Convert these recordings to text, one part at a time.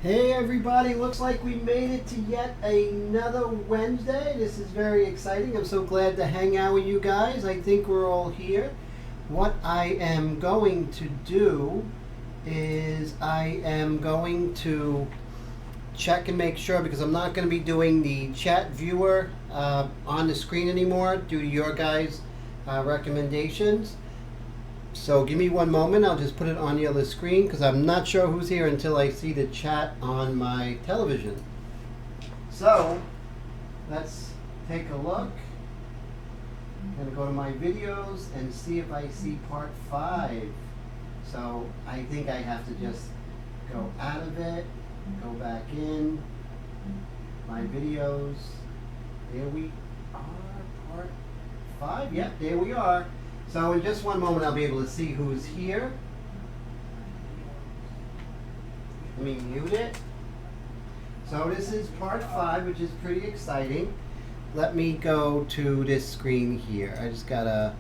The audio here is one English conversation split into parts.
Hey everybody, looks like we made it to yet another Wednesday. This is very exciting. I'm so glad to hang out with you guys. I think we're all here. What I am going to do is I am going to check and make sure, because I'm not going to be doing the chat viewer on the screen anymore due to your guys' recommendations. So give me one moment, I'll just put it on the other screen because I'm not sure who's here until I see the chat on my television. So let's take a look. I'm going to go to my videos and see if I see part 5. So I think I have to just go out of it, go back in, my videos. There we are, part 5. Yep, there we are. So in just one moment I'll be able to see who's here. Let me mute it. So this is part 5, which is pretty exciting. Let me go to this screen here. I just gotta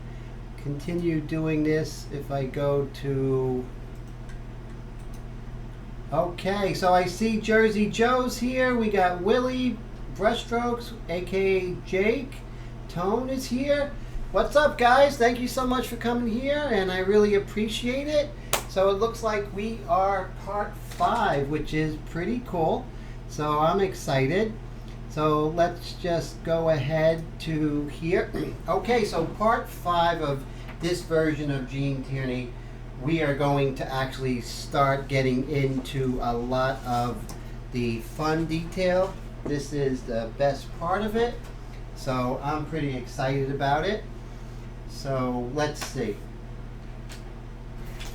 continue doing this. If I go to... Okay, so I see Jersey Joe's here. We got Willie Brushstrokes, aka Jake. Tone is here. What's up, guys? Thank you so much for coming here, and I really appreciate it. So it looks like we are part 5, which is pretty cool. So I'm excited. So let's just go ahead to here. Okay, so part 5 of this version of Gene Tierney, we are going to actually start getting into a lot of the fun detail. This is the best part of it. So I'm pretty excited about it. So let's see.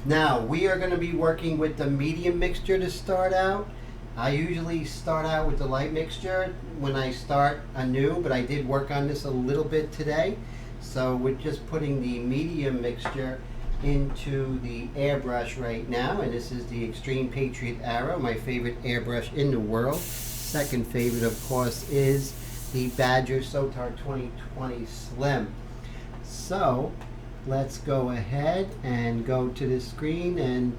Now we are going to be working with the medium mixture to start out. I usually start out with the light mixture when I start anew, but I did work on this a little bit today. So we're just putting the medium mixture into the airbrush right now, and this is the Extreme Patriot Arrow, my favorite airbrush in the world. Second favorite, of course, is the Badger Sotar 2020 Slim. So let's go ahead and go to the screen and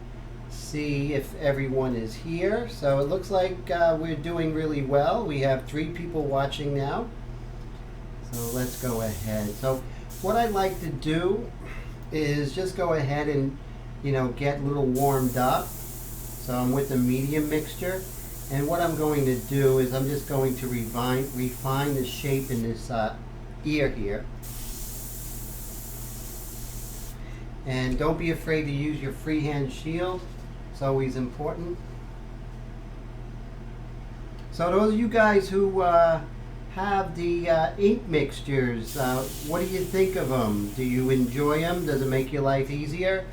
see if everyone is here. So it looks like we're doing really well. We have 3 people watching now. So let's go ahead. So what I like to do is just go ahead and, get a little warmed up. So I'm with the medium mixture. And what I'm going to do is I'm just going to refine the shape in this ear here. And don't be afraid to use your freehand shield. It's always important. So those of you guys who have the ink mixtures, what do you think of them? Do you enjoy them? Does it make your life easier?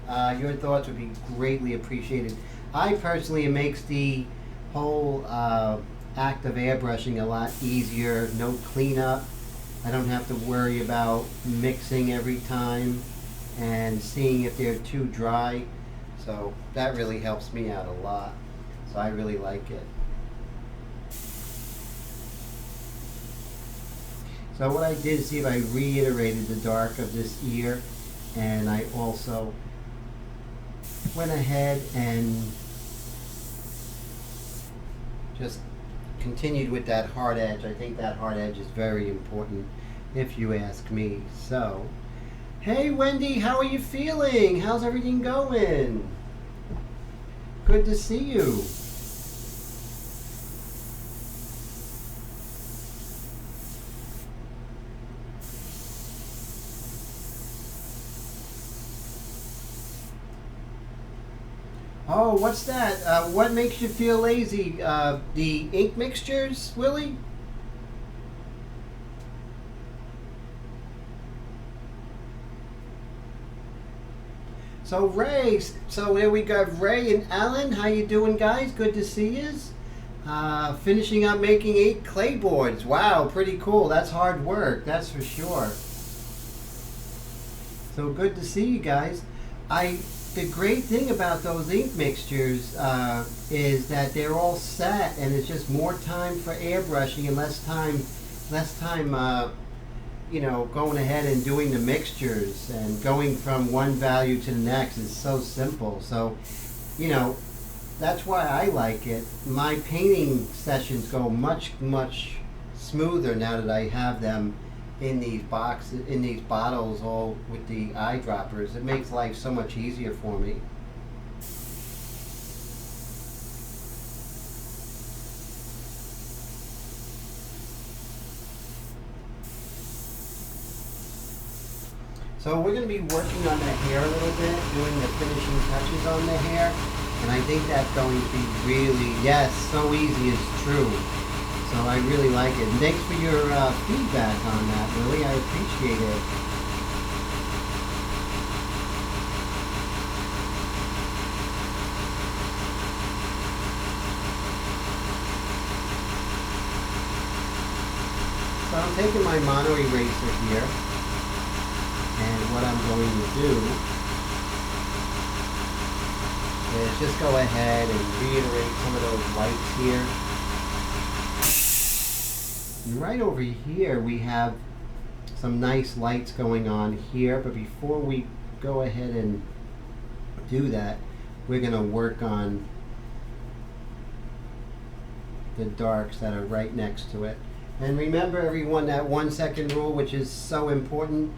Your thoughts would be greatly appreciated. I personally, it makes the whole act of airbrushing a lot easier. No cleanup. I don't have to worry about mixing every time and seeing if they're too dry. So that really helps me out a lot. So I really like it. So what I did is see if I reiterated the dark of this ear, and I also went ahead and just continued with that hard edge. I think that hard edge is very important if you ask me. So hey Wendy, how are you feeling? How's everything going? Good to see you. Oh, what's that? What makes you feel lazy? The ink mixtures, Willie? So Ray, so there we got Ray and Alan. How you doing, guys? Good to see yous. Finishing up making 8 clay boards. Wow, pretty cool. That's hard work, that's for sure. So good to see you guys. The great thing about those ink mixtures is that they're all set, and it's just more time for airbrushing and less time going ahead and doing the mixtures and going from one value to the next is so simple. So, that's why I like it. My painting sessions go much smoother now that I have them in these boxes, in these bottles, all with the eyedroppers. It makes life so much easier for me. So we're going to be working on the hair a little bit, doing the finishing touches on the hair, and I think that's going to be really, yes, so easy, it's true. So I really like it. And thanks for your feedback on that, Lily. I appreciate it. So I'm taking my mono eraser here, and what I'm going to do is just go ahead and reiterate some of those whites here. And right over here we have some nice lights going on here, but before we go ahead and do that, we're going to work on the darks that are right next to it. And remember, everyone, that 1 second rule, which is so important.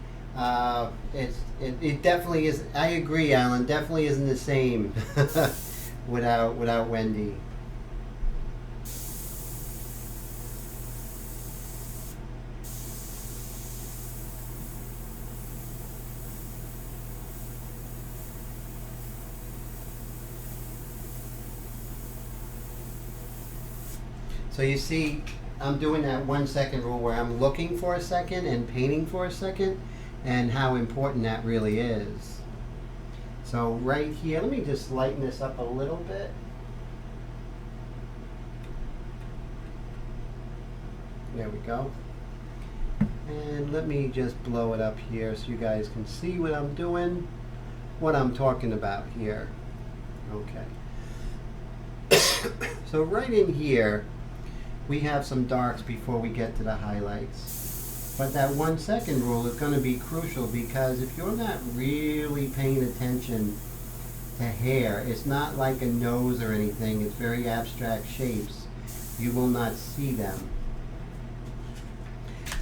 It definitely is. I agree, Alan. Definitely isn't the same without Wendy. So you see, I'm doing that 1 second rule where I'm looking for a second and painting for a second, and how important that really is. So right here, let me just lighten this up a little bit. There we go. And let me just blow it up here so you guys can see what I'm doing, what I'm talking about here. Okay. So right in here, we have some darks before we get to the highlights. But that 1 second rule is going to be crucial, because if you're not really paying attention to hair, it's not like a nose or anything, it's very abstract shapes, you will not see them.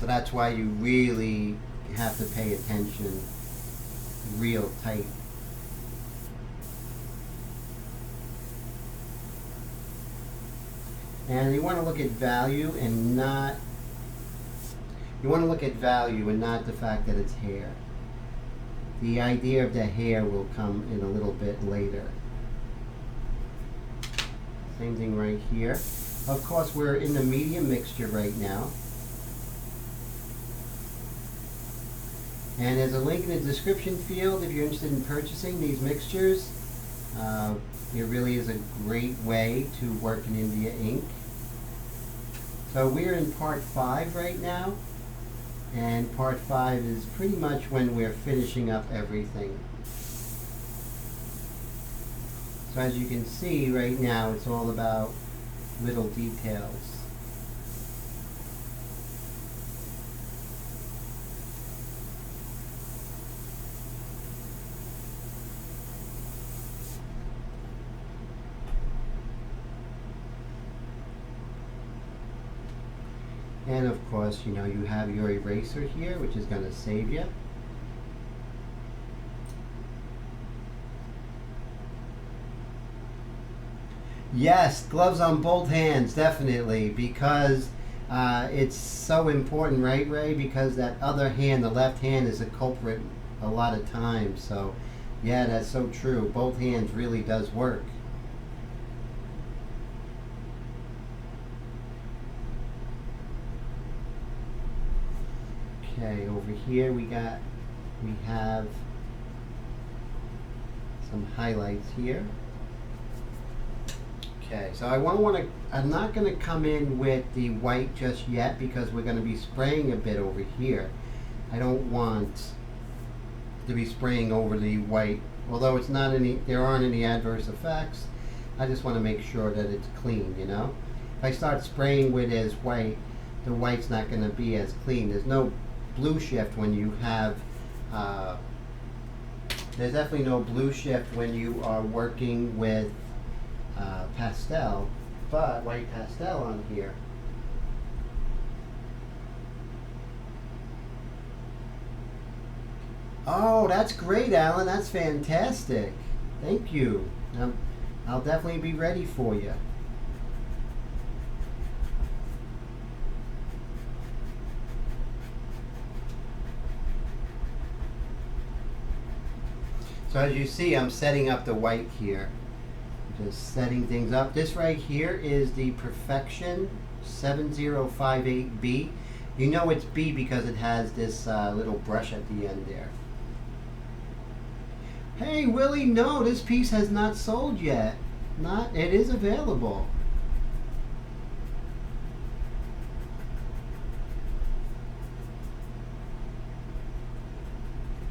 So that's why you really have to pay attention real tight. And you want to look at value and not the fact that it's hair. The idea of the hair will come in a little bit later. Same thing right here. Of course, we're in the medium mixture right now. And there's a link in the description field if you're interested in purchasing these mixtures. It really is a great way to work in India ink. So we're in part 5 right now. And part 5 is pretty much when we're finishing up everything. So as you can see right now, it's all about little details. And of course, you know, you have your eraser here, which is going to save you. Yes, gloves on both hands, definitely, because it's so important, right, Ray? Because that other hand, the left hand, is a culprit a lot of times. So, yeah, that's so true. Both hands really does work. Okay, over here we have some highlights here. Okay, so I'm not going to come in with the white just yet, because we're going to be spraying a bit over here. I don't want to be spraying over the white, although there aren't any adverse effects. I just want to make sure that it's clean, you know. If I start spraying with as white, the white's not going to be as clean. There's no blue shift when you have, there's definitely no blue shift when you are working with pastel, but white pastel on here. Oh, that's great, Alan. That's fantastic. Thank you. I'll definitely be ready for you. So as you see, I'm setting up the white here. Just setting things up. This right here is the Perfection 7058B. You know it's B because it has this little brush at the end there. Hey Willie, no, this piece has not sold yet. It is available.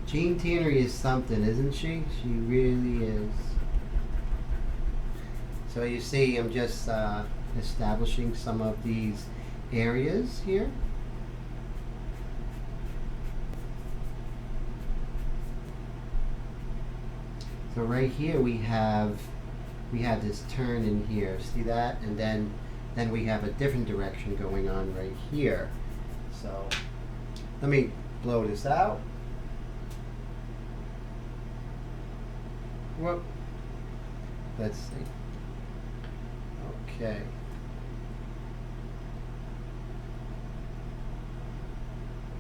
Gene Tierney is something, isn't she? She really is. So you see, I'm just establishing some of these areas here. So right here we have this turn in here. See that? And then we have a different direction going on right here. So let me blow this out. Whoop. Let's see. Okay.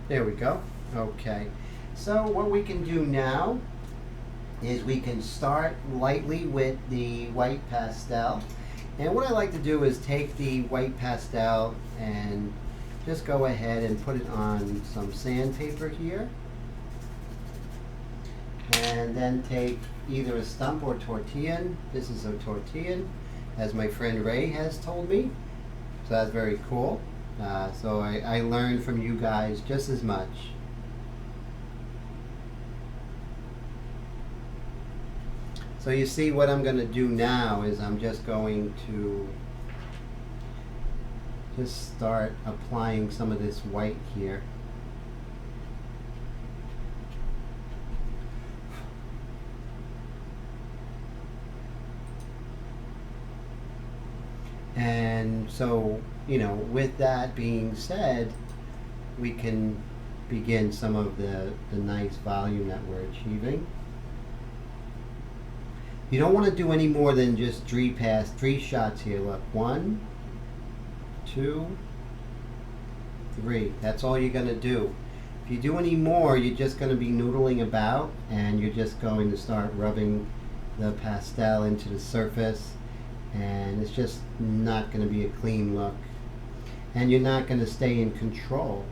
There we go. Okay. So what we can do now is we can start lightly with the white pastel. And what I like to do is take the white pastel and just go ahead and put it on some sandpaper here. And then take either a stump or tortilla. This is a tortilla, as my friend Ray has told me. So that's very cool. So I learned from you guys just as much. So you see what I'm going to do now is I'm just going to just start applying some of this white here. And so, you know, with that being said, we can begin some of the nice volume that we're achieving. You don't want to do any more than just three shots here. Look, 1, 2, 3. That's all you're going to do. If you do any more, you're just going to be noodling about, and you're just going to start rubbing the pastel into the surface, and it's just not going to be a clean look, and you're not going to stay in control.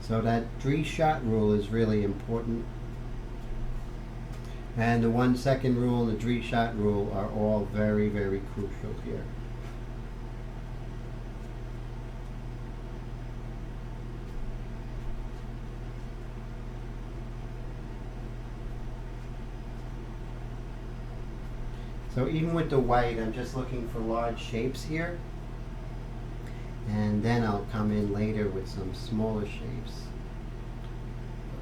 So that 3-shot rule is really important. And the 1-second rule and the 3-shot rule are all very, very crucial here. So even with the white, I'm just looking for large shapes here. And then I'll come in later with some smaller shapes.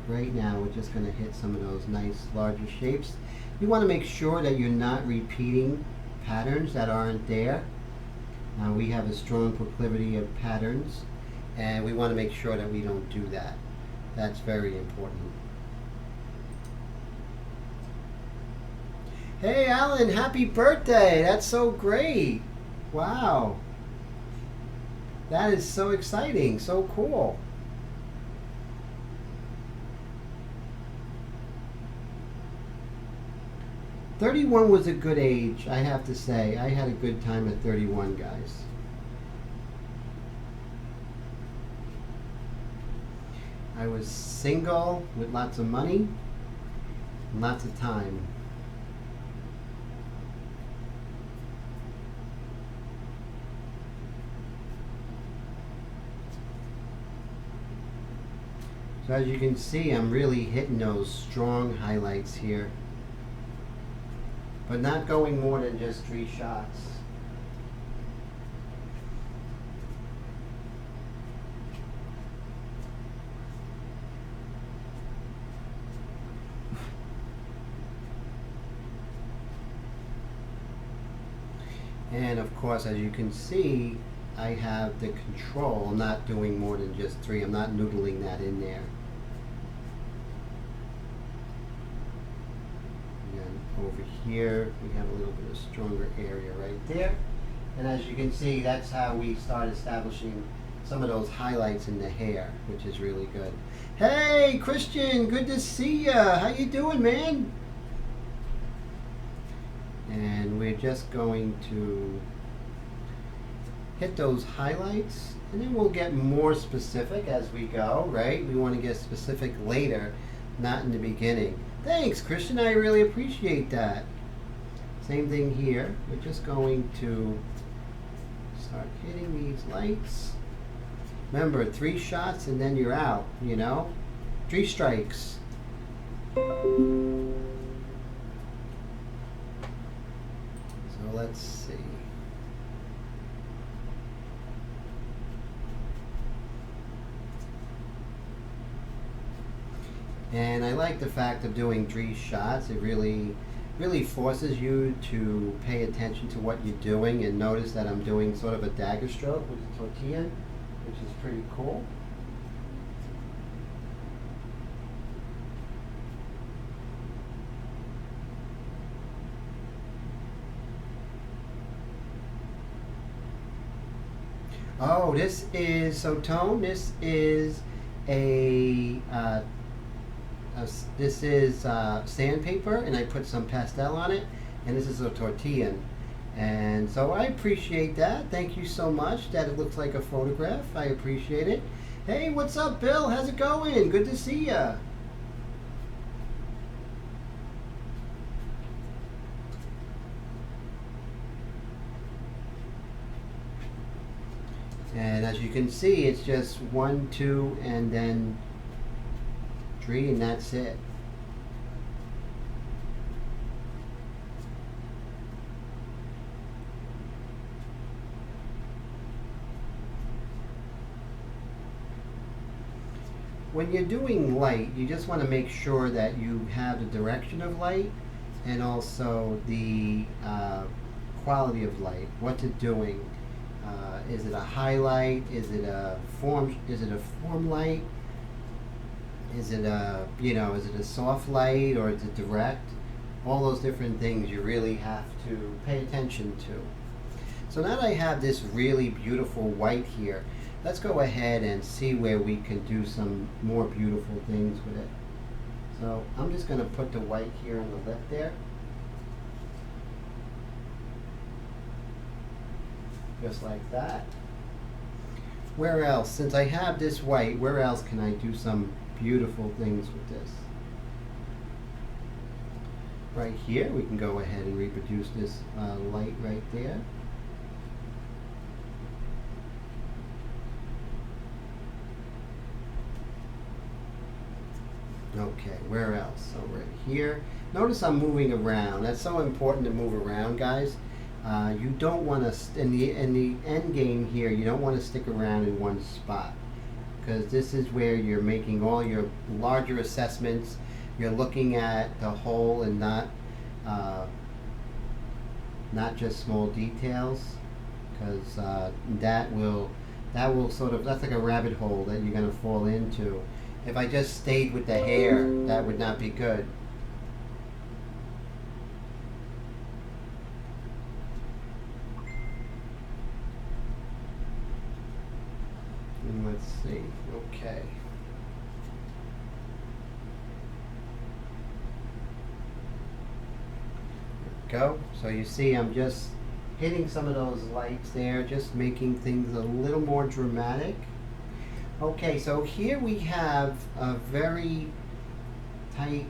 But right now we're just going to hit some of those nice larger shapes. You want to make sure that you're not repeating patterns that aren't there. We have a strong proclivity of patterns, and we want to make sure that we don't do that. That's very important. Hey Alan, happy birthday! That's so great! Wow! That is so exciting, so cool. "31 was a good age, I have to say. I had a good time at 31, guys. I was single with lots of money and lots of time. So as you can see, I'm really hitting those strong highlights here, but not going more than just 3 shots. And of course, as you can see, I have the control. I'm not doing more than just 3. I'm not noodling that in there. And then over here, we have a little bit of stronger area right there. And as you can see, that's how we start establishing some of those highlights in the hair, which is really good. Hey, Christian, good to see ya. How you doing, man? And we're just going to hit those highlights, and then we'll get more specific as we go, right? We want to get specific later, not in the beginning. Thanks, Christian, I really appreciate that. Same thing here. We're just going to start hitting these lights. Remember, 3 shots and then you're out, you know? 3 strikes. So let's see. And I like the fact of doing 3 shots. It really forces you to pay attention to what you're doing, and notice that I'm doing sort of a dagger stroke with the tortilla, which is pretty cool. Oh, this is, so Tone, this is this is sandpaper, and I put some pastel on it, and this is a tortilla. And so I appreciate that. Thank you so much. That it looks like a photograph. I appreciate it. Hey, what's up, Bill? How's it going? Good to see ya. And as you can see, it's just 1, 2, and then 3, and that's it. When you're doing light, you just want to make sure that you have the direction of light and also the quality of light, what it's doing. Is it a highlight? Is it a form? Is it a form light? Is it a, you know, is it a soft light, or is it direct? All those different things you really have to pay attention to. So now that I have this really beautiful white here, let's go ahead and see where we can do some more beautiful things with it. So I'm just going to put the white here on the lip there. Just like that. Where else? Since I have this white, where else can I do some beautiful things with this? Right here, we can go ahead and reproduce this light right there. Okay, where else? So right here. Notice I'm moving around. That's so important to move around, guys. You don't want to, in the end game here, you don't want to stick around in one spot, because this is where you're making all your larger assessments. You're looking at the whole and not just small details, because that will sort of, that's like a rabbit hole that you're going to fall into. If I just stayed with the hair, that would not be good. And let's see, okay. Go. So you see I'm just hitting some of those lights there, just making things a little more dramatic. Okay, so here we have a very tight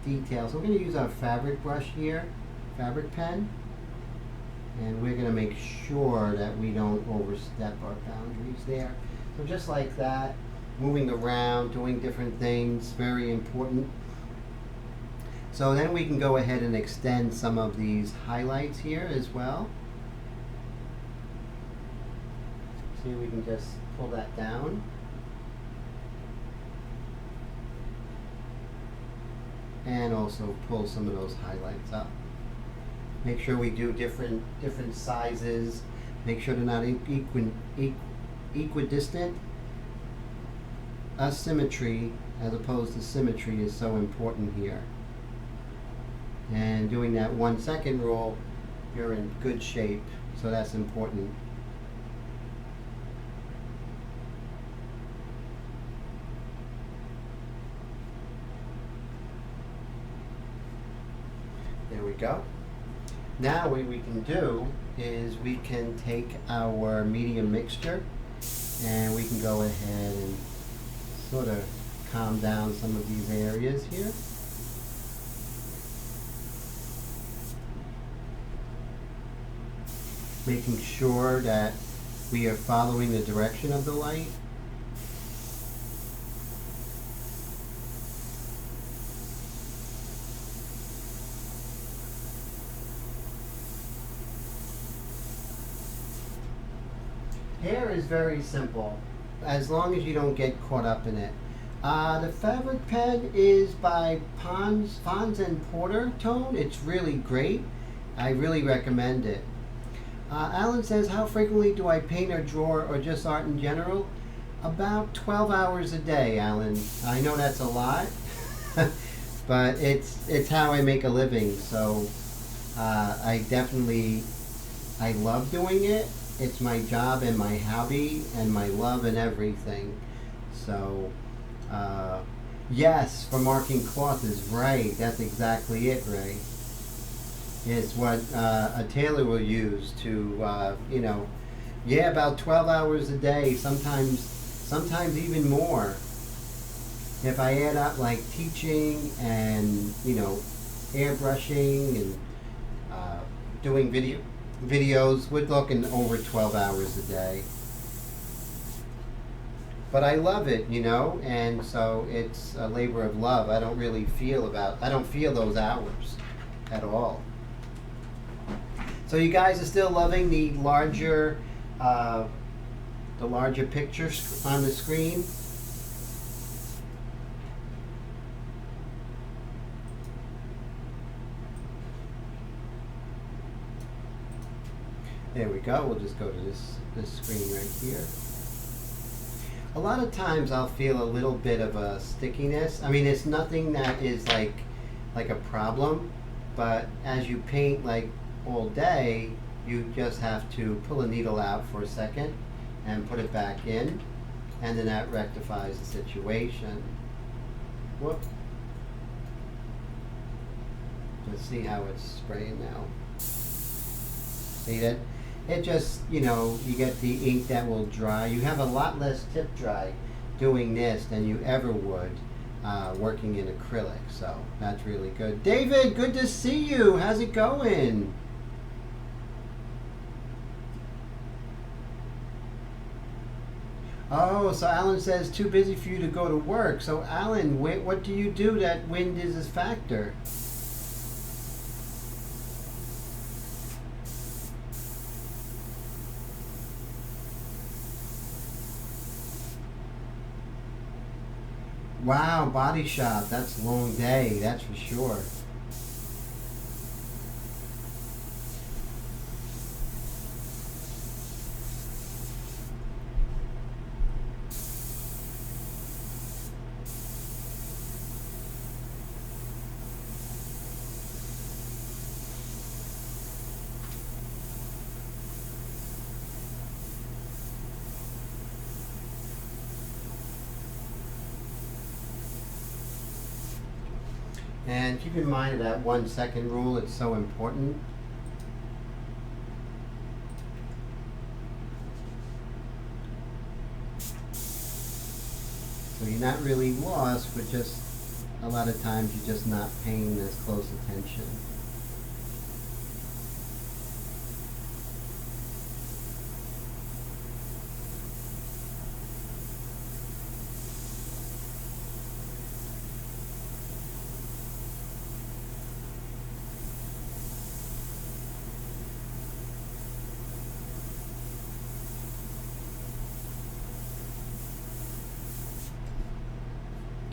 detail. So we're going to use our fabric brush here, fabric pen, and we're going to make sure that we don't overstep our boundaries there. So just like that, moving around, doing different things, very important. So then we can go ahead and extend some of these highlights here as well. See, we can just pull that down. And also pull some of those highlights up. Make sure we do different sizes. Make sure they're not equidistant. Asymmetry as opposed to symmetry is so important here. And doing that 1 second rule, you're in good shape. So that's important. There we go. Now what we can do is we can take our medium mixture and we can go ahead and sort of calm down some of these areas here. Making sure that we are following the direction of the light. Hair is very simple, as long as you don't get caught up in it. The fabric pen is by Pons and Porter Tone. It's really great. I really recommend it. Alan says, how frequently do I paint or draw or just art in general? About 12 hours a day, Alan. I know that's a lot, but it's how I make a living. So I love doing it. It's my job and my hobby and my love and everything. So yes, for marking cloth is right. That's exactly it, Ray. It's what a tailor will use to, you know, yeah, about 12 hours a day, sometimes even more. If I add up like teaching and, you know, airbrushing and doing videos, we're looking over 12 hours a day. But I love it, you know, and so it's a labor of love. I don't feel those hours at all. So you guys are still loving the larger picture on the screen? There we go. We'll just go to this screen right here. A lot of times I'll feel a little bit of a stickiness. I mean, it's nothing that is like a problem, but as you paint like all day, you just have to pull a needle out for a second and put it back in, and then that rectifies the situation. Whoop. Let's see how it's spraying now. See that? It just, you know, you get the ink that will dry. You have a lot less tip dry doing this than you ever would working in acrylic, so that's really good. David, good to see you. How's it going? Oh, so Alan says too busy for you to go to work. So Alan, what do you do that wind is a factor? Wow, body shop, that's a long day, that's for sure. And keep in mind that 1 second rule, it's so important. So you're not really lost, but just a lot of times you're just not paying as close attention.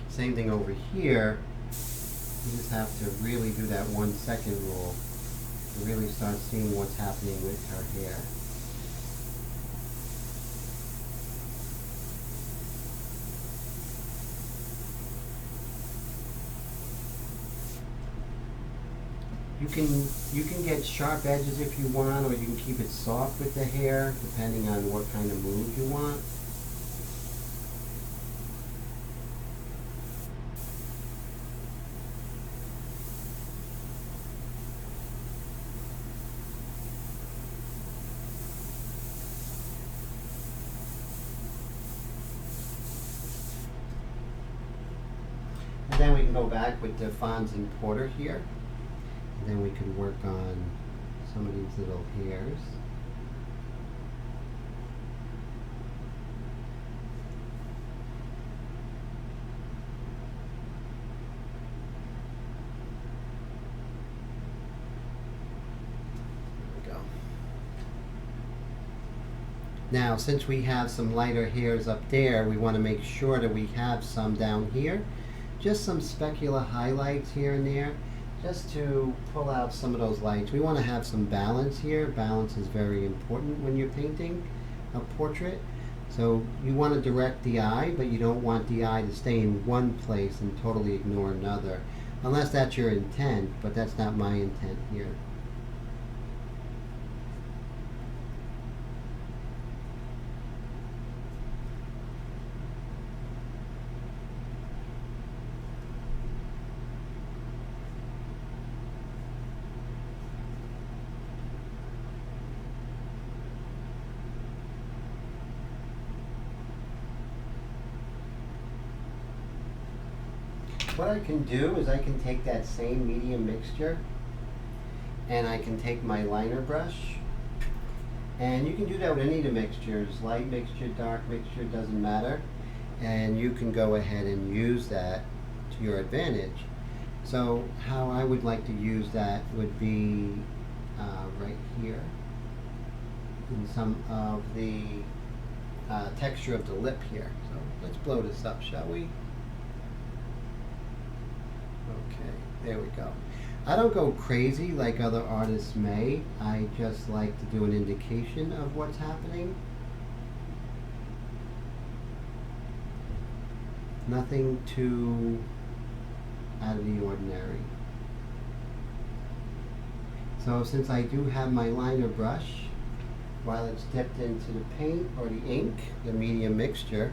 Same thing over here. You just have to really do that 1 second rule. to really start seeing what's happening with her hair. You can get sharp edges if you want, or you can keep it soft with the hair, depending on what kind of mood you want. And then we can go back with the Fonz and Porter here. And then we can work on some of these little hairs. There we go. Now, since we have some lighter hairs up there, we want to make sure that we have some down here. Just some specular highlights here and there, just to pull out some of those lights. We want to have some balance here. Balance is very important when you're painting a portrait. So you want to direct the eye, but you don't want the eye to stay in one place and totally ignore another, unless that's your intent, but that's not my intent here. What I can do is I can take that same medium mixture and I can take my liner brush, and you can do that with any of the mixtures, light mixture, dark mixture, doesn't matter, and you can go ahead and use that to your advantage. So how I would like to use that would be right here in some of the texture of the lip here. So let's blow this up, shall we? Okay, there we go. I don't go crazy like other artists may. I just like to do an indication of what's happening. Nothing too out of the ordinary. So since I do have my liner brush, while it's dipped into the paint or the ink, the medium mixture,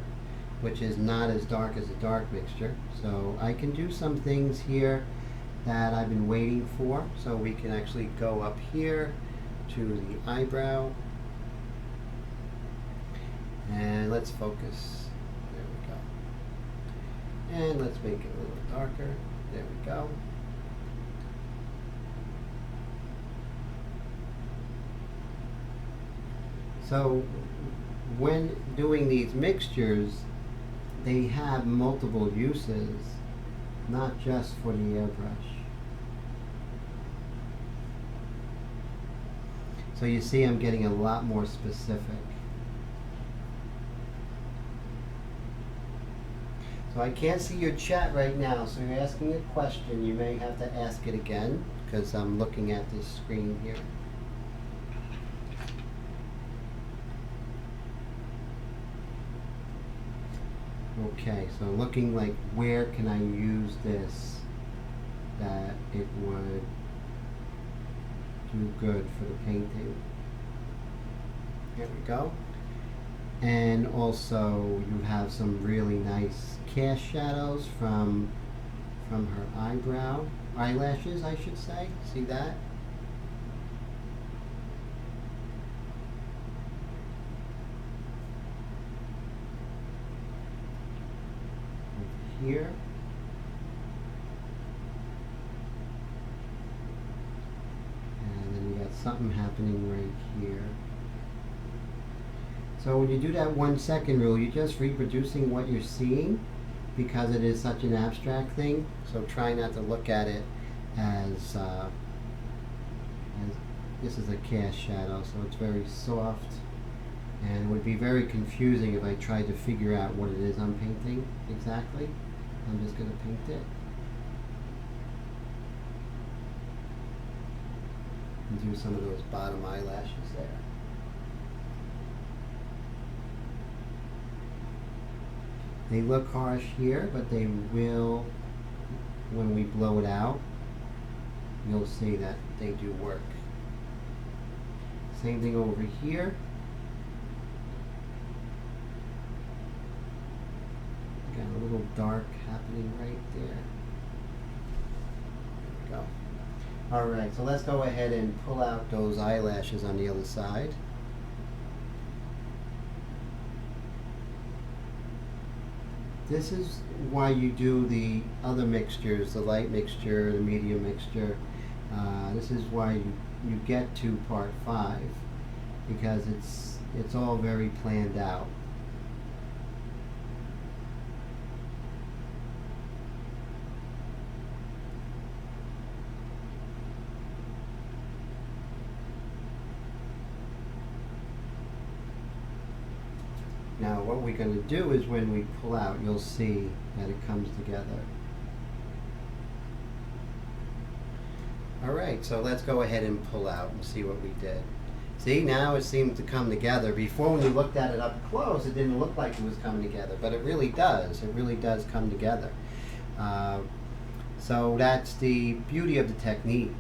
which is not as dark as a dark mixture. So I can do some things here that I've been waiting for. So we can actually go up here to the eyebrow. And let's focus. There we go. And let's make it a little darker. There we go. So when doing these mixtures, they have multiple uses, not just for the airbrush. So you see I'm getting a lot more specific. So I can't see your chat right now, so you're asking a question. You may have to ask it again, because I'm looking at this screen here. Okay, so looking like where can I use this that it would do good for the painting. There we go. And also you have some really nice cast shadows from her eyelashes, I should say. See that? Here. And then you got something happening right here. So when you do that 1 second rule, you're just reproducing what you're seeing because it is such an abstract thing. So try not to look at it as this is a cast shadow, so it's very soft. And it would be very confusing if I tried to figure out what it is I'm painting exactly. I'm just going to paint it. and do some of those bottom eyelashes there. They look harsh here, but they will, when we blow it out, you'll see that they do work. Same thing over here. Got a little dark happening right there. There we go. Alright, so let's go ahead and pull out those eyelashes on the other side. This is why you do the other mixtures, the light mixture, the medium mixture. This is why you get to part 5, because it's all very planned out. Now what we're going to do is when we pull out, you'll see that it comes together. Alright, so let's go ahead and pull out and see what we did. See, now it seems to come together. Before, when you looked at it up close, it didn't look like it was coming together, but it really does. It really does come together. So that's the beauty of the technique.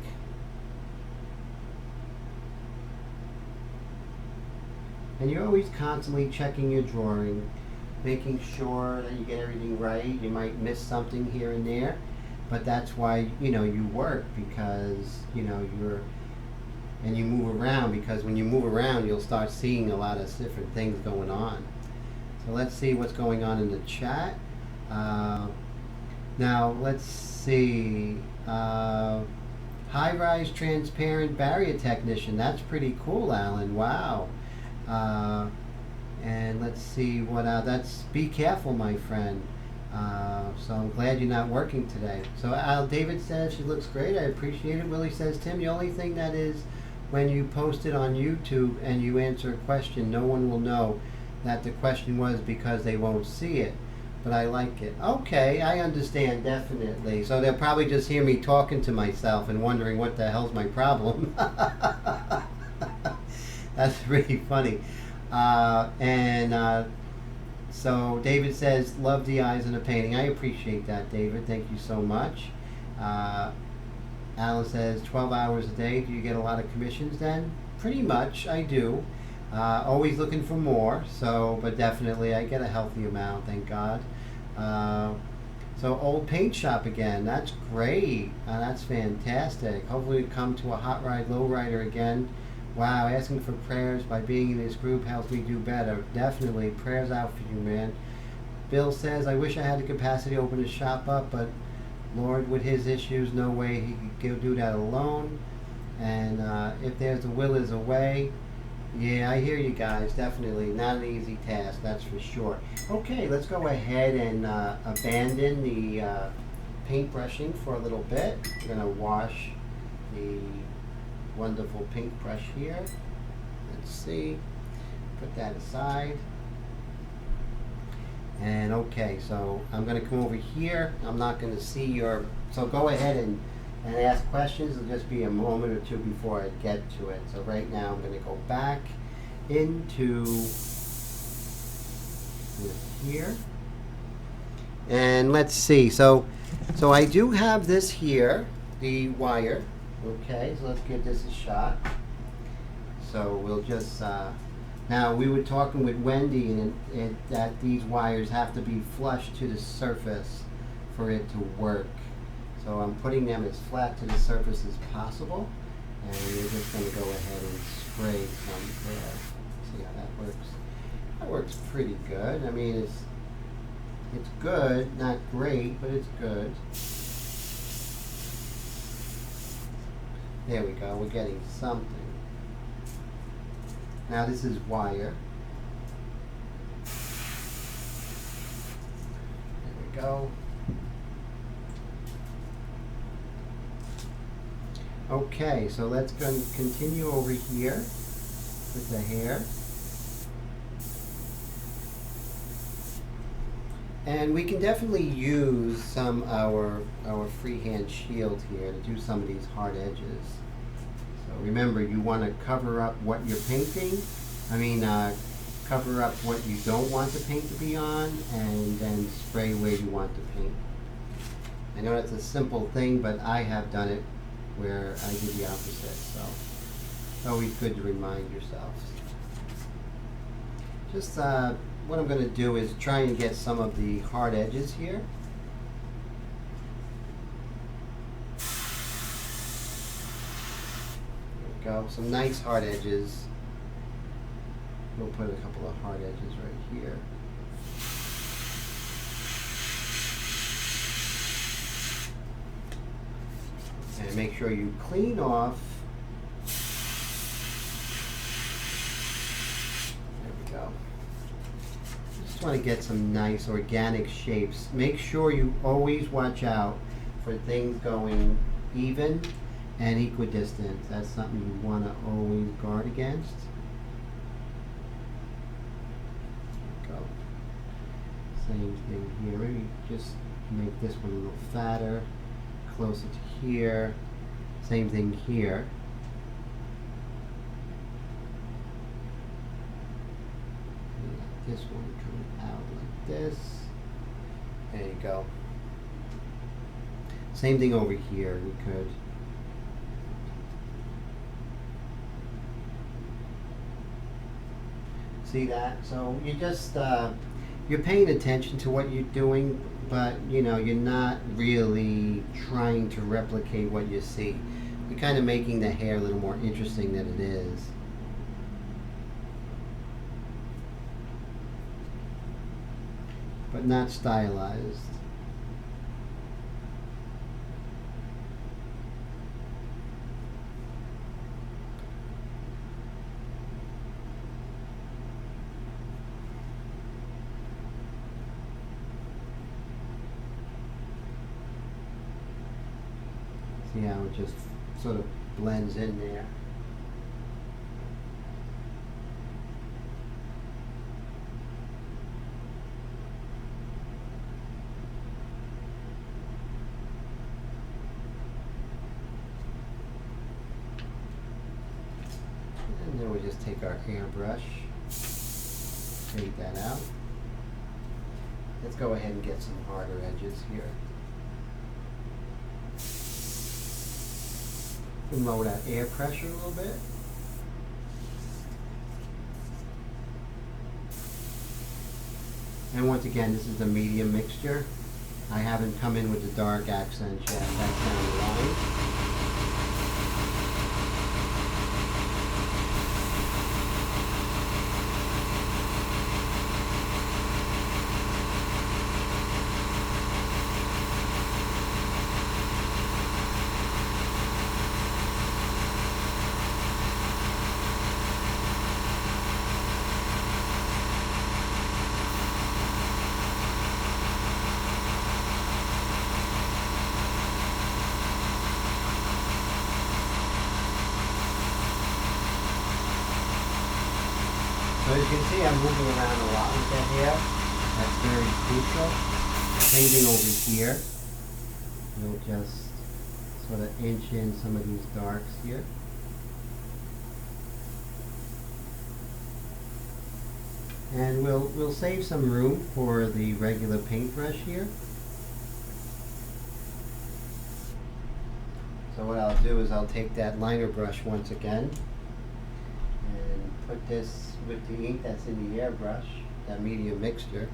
And you're always constantly checking your drawing, making sure that you get everything right. You might miss something here and there, but that's why, you know, you work, because, you know, and you move around, because when you move around, you'll start seeing a lot of different things going on. So let's see what's going on in the chat. Now, let's see. High-rise transparent barrier technician. That's pretty cool, Alan. Wow. And let's see what that's be careful, my friend. So I'm glad you're not working today. So David says she looks great. I appreciate it. Willie says, Tim, the only thing that is, when you post it on YouTube and you answer a question, no one will know that the question was, because they won't see it. But I like it. Okay, I understand, definitely. So they'll probably just hear me talking to myself and wondering what the hell's my problem. That's really funny. So David says, love the eyes in the painting. I appreciate that, David. Thank you so much. Alan says, 12 hours a day. Do you get a lot of commissions then? Pretty much, I do. Always looking for more, but definitely I get a healthy amount, thank God. So old paint shop again. That's great. That's fantastic. Hopefully we come to a hot ride, low rider again. Wow, asking for prayers by being in this group helps me do better. Definitely, prayers out for you, man. Bill says, I wish I had the capacity to open his shop up, but Lord, with his issues, no way he could do that alone. And if there's a will, is a way. Yeah, I hear you guys. Definitely not an easy task, that's for sure. Okay, let's go ahead and abandon the paintbrushing for a little bit. We're going to wash the wonderful paintbrush here. Let's see. Put that aside. And okay, so I'm going to come over here. I'm not going to see your... So go ahead and ask questions. It'll just be a moment or two before I get to it. So right now I'm going to go back into here. And let's see. So I do have this here, the wire. Okay, so let's give this a shot. So we'll just... now we were talking with Wendy and that these wires have to be flush to the surface for it to work. So I'm putting them as flat to the surface as possible, and we're just going to go ahead and spray some there. See how that works. That works pretty good. I mean, it's good, not great, but it's good. There we go. We're getting something. Now this is wire. There we go. Okay, so let's continue over here with the hair. And we can definitely use some our freehand shield here to do some of these hard edges. So remember, you want to cover up what you're painting. Cover up what you don't want the paint to be on, and then spray where you want to paint. I know that's a simple thing, but I have done it where I did the opposite, so it's always good to remind yourselves. Just what I'm going to do is try and get some of the hard edges here. There we go, some nice hard edges. We'll put a couple of hard edges right here. And make sure you clean off. There we go. Just want to get some nice organic shapes. Make sure you always watch out for things going even and equidistant. That's something you want to always guard against. Same thing here. Maybe just make this one a little fatter, closer to here. Same thing here. Let this one come out like this. There you go. Same thing over here. We could see that. So you just you're paying attention to what you're doing, but you're not really trying to replicate what you see. You're kind of making the hair a little more interesting than it is. But not stylized. See how it just sort of blends in there. And then we'll just take our airbrush, take that out. Let's go ahead and get some harder edges here. Lower that air pressure a little bit. And once again, this is a medium mixture. I haven't come in with the dark accents yet. That's down the line. So as you can see, I'm moving around a lot with that hair. That's very crucial. Same thing over here. We'll just sort of inch in some of these darks here. And we'll save some room for the regular paintbrush here. So what I'll do is I'll take that liner brush once again and put this with the ink that's in the airbrush, that medium mixture,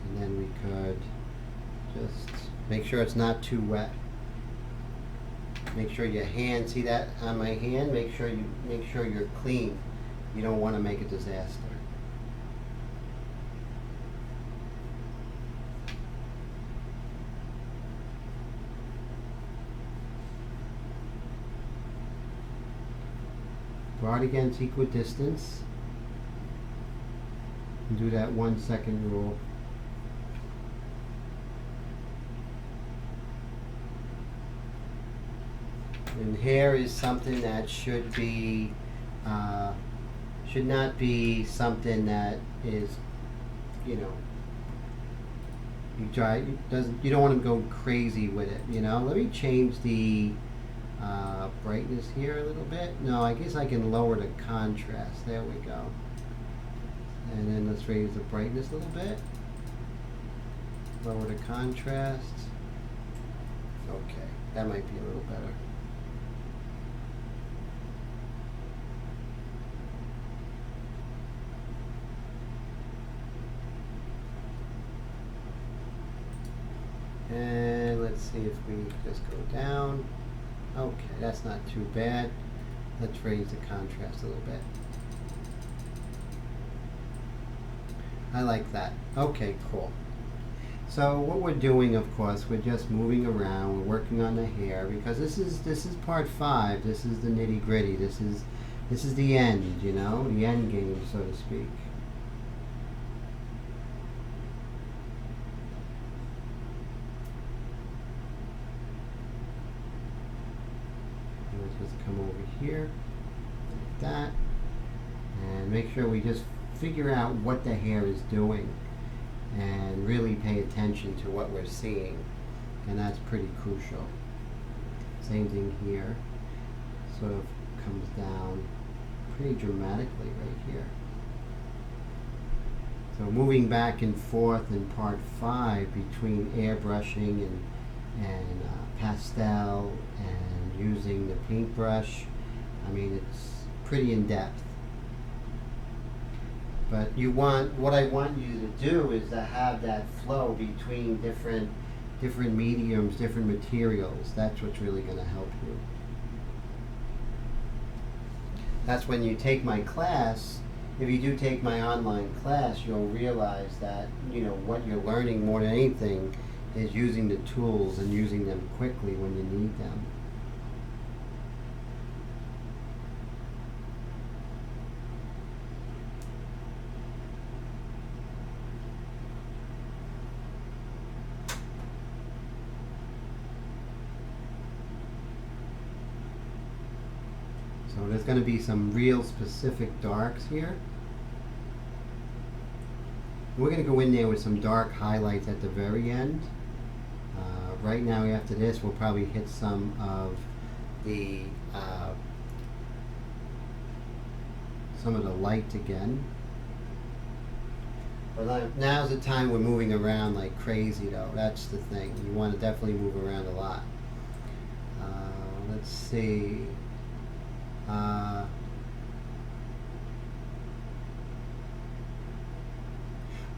and then we could just make sure it's not too wet. Make sure your hand, see that on my hand? Make sure you're clean. You don't want to make a disaster. Guard against equidistance. And do that 1 second rule. And hair is something that should not be something that is, you don't want to go crazy with it. Let me change the brightness here a little bit. No, I guess I can lower the contrast. There we go. And then let's raise the brightness a little bit. Lower the contrast. Okay, that might be a little better. And let's see if we just go down. Okay, that's not too bad. Let's raise the contrast a little bit. I like that. Okay, cool. So what we're doing, of course, we're just moving around. We're working on the hair because this is part 5. This is the nitty gritty. This is the end, you know, the end game, so to speak. Let's just come over here like that, and make sure we just figure out what the hair is doing and really pay attention to what we're seeing, and that's pretty crucial. Same thing here, sort of comes down pretty dramatically right here. So moving back and forth in part 5 between airbrushing and pastel and using the paintbrush, I mean, it's pretty in depth. But what I want you to do is to have that flow between different mediums, different materials. That's what's really going to help you. That's when you take my class. If you do take my online class, you'll realize that, you know, what you're learning more than anything is using the tools and using them quickly when you need them. So there's going to be some real specific darks here. We're going to go in there with some dark highlights at the very end. Right now, after this, we'll probably hit some of the light again. But now's the time we're moving around like crazy, though. That's the thing. You want to definitely move around a lot. Let's see.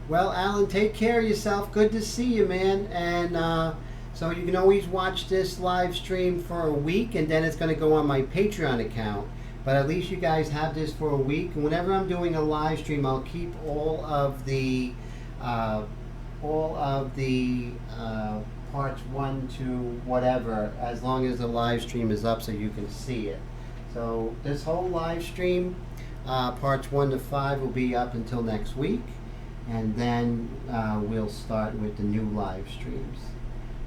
Well, Alan, take care of yourself. Good to see you, man. And so you can always watch this live stream for a week, and then it's going to go on my Patreon account. But at least you guys have this for a week. And whenever I'm doing a live stream, I'll keep all of the parts 1 to whatever, as long as the live stream is up so you can see it. So this whole live stream, parts 1 to 5, will be up until next week. And then we'll start with the new live streams.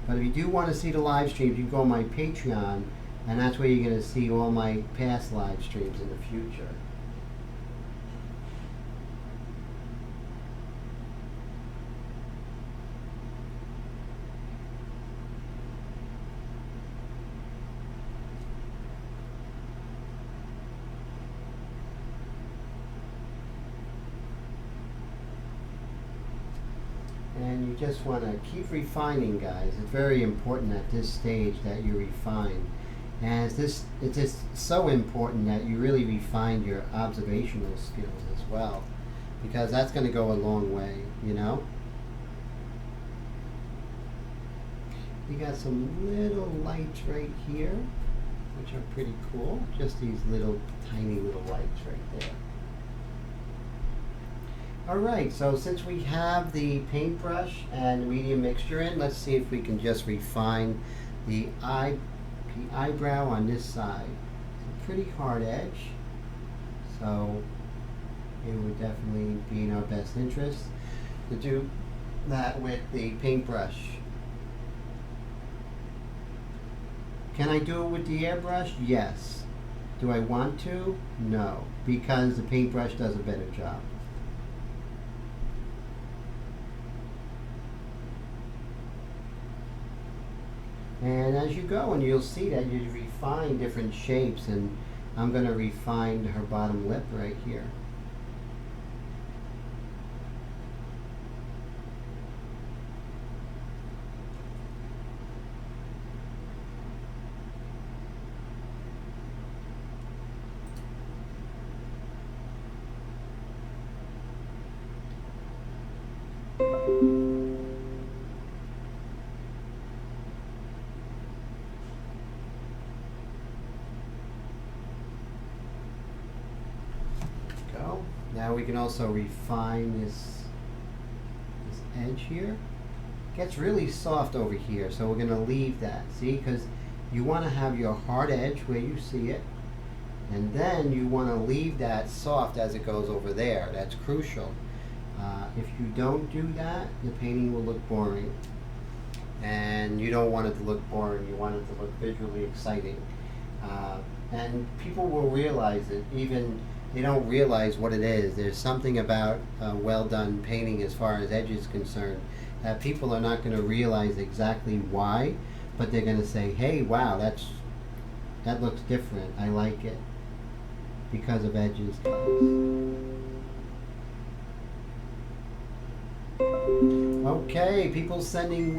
But if you do want to see the live streams, you can go on my Patreon, and that's where you're going to see all my past live streams in the future. And you just want to keep refining, guys. It's very important at this stage that you refine. And it's just so important that you really refine your observational skills as well, because that's going to go a long way, you know? You got some little lights right here, which are pretty cool. Just these little, tiny little lights right there. Alright, so since we have the paintbrush and the medium mixture in, let's see if we can just refine the eyebrow on this side. It's a pretty hard edge, so it would definitely be in our best interest to do that with the paintbrush. Can I do it with the airbrush? Yes. Do I want to? No, because the paintbrush does a better job. And as you go, and you'll see that you refine different shapes, and I'm going to refine her bottom lip right here. Go. Now we can also refine this edge here. It gets really soft over here, so we're going to leave that. See, because you want to have your hard edge where you see it, and then you want to leave that soft as it goes over there. That's crucial. If you don't do that, the painting will look boring. And you don't want it to look boring, you want it to look visually exciting. And people will realize it, even they don't realize what it is. There's something about well done painting as far as edge is concerned that people are not going to realize exactly why, but they're going to say, hey, wow, that looks different, I like it, because of edges, guys. Okay, people sending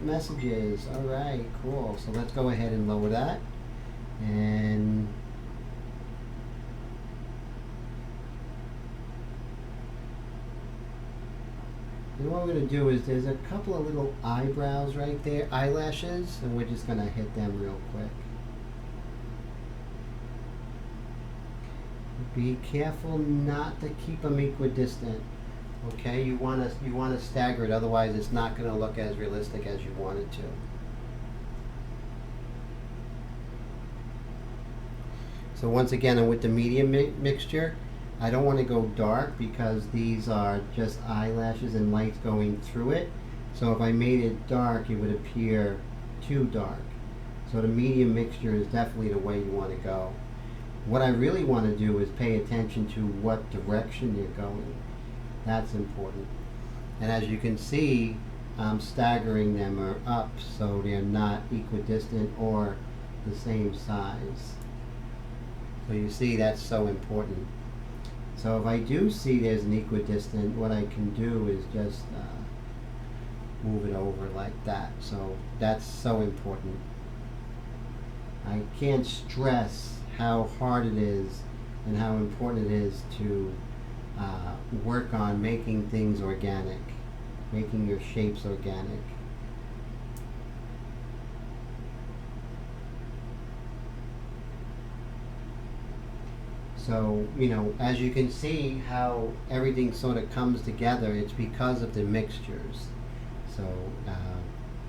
messages. All right, cool. So let's go ahead and lower that. And what we're going to do is there's a couple of little eyebrows right there, eyelashes, and we're just going to hit them real quick. Be careful not to keep them equidistant. Okay, you want to stagger it, otherwise it's not going to look as realistic as you want it to. So once again, I'm with the medium mixture. I don't want to go dark because these are just eyelashes and lights going through it. So if I made it dark, it would appear too dark. So the medium mixture is definitely the way you want to go. What I really want to do is pay attention to what direction you're going. That's important. And as you can see, I'm staggering them up so they're not equidistant or the same size. So you see, that's so important. So if I do see there's an equidistant, what I can do is just move it over like that. So that's so important. I can't stress how hard it is and how important it is to work on making things organic, making your shapes organic. So, you know, as you can see how everything sort of comes together, it's because of the mixtures. So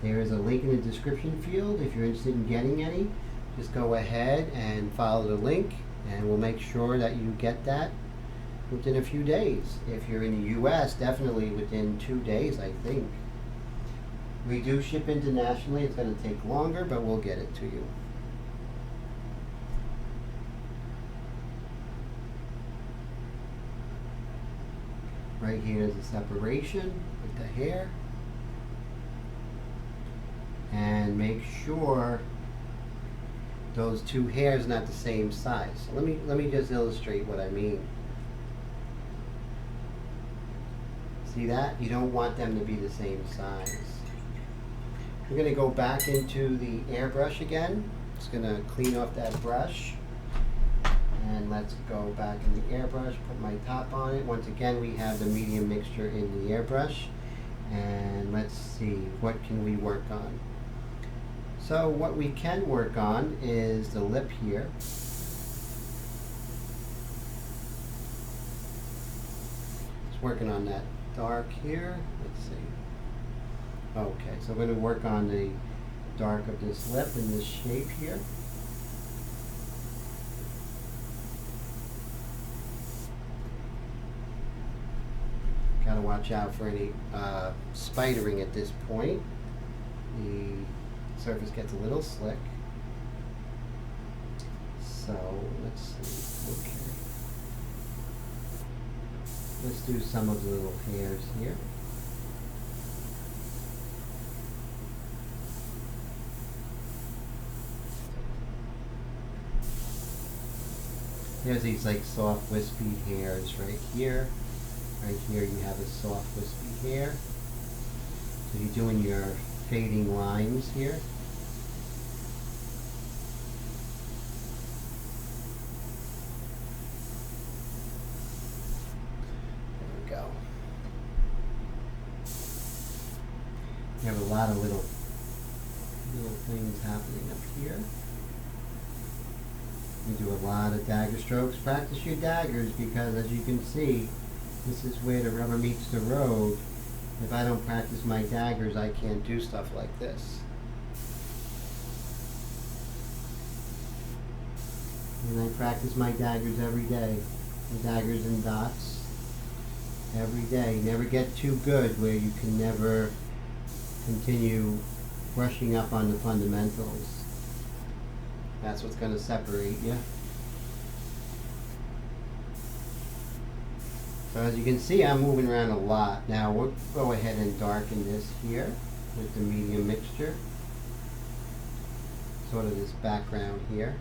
there is a link in the description field if you're interested in getting any. Just go ahead and follow the link and we'll make sure that you get that within a few days. If you're in the US, definitely within 2 days, I think. We do ship internationally. It's going to take longer, but we'll get it to you. Right here is a separation with the hair. And make sure those two hairs not the same size. So let me just illustrate what I mean. See that? You don't want them to be the same size. We're going to go back into the airbrush again. Just going to clean off that brush. And let's go back in the airbrush, put my top on it. Once again, we have the medium mixture in the airbrush. And let's see, what can we work on? So what we can work on is the lip here. Just working on that dark here. Let's see. Okay, so we're going to work on the dark of this lip in this shape here. Got to watch out for any spidering at this point. The surface gets a little slick. So let's see. Okay. Let's do some of the little hairs here. There's these like soft wispy hairs right here. Right here you have a soft wispy hair. So you're doing your fading lines here. There we go. You have a lot of little things happening up here. You do a lot of dagger strokes. Practice your daggers because, as you can see, this is where the rubber meets the road. If I don't practice my daggers, I can't do stuff like this. And I practice my daggers every day. The daggers and dots every day. Never get too good where you can never continue brushing up on the fundamentals. That's what's going to separate you. So as you can see, I'm moving around a lot. Now we'll go ahead and darken this here with the medium mixture. Sort of this background here.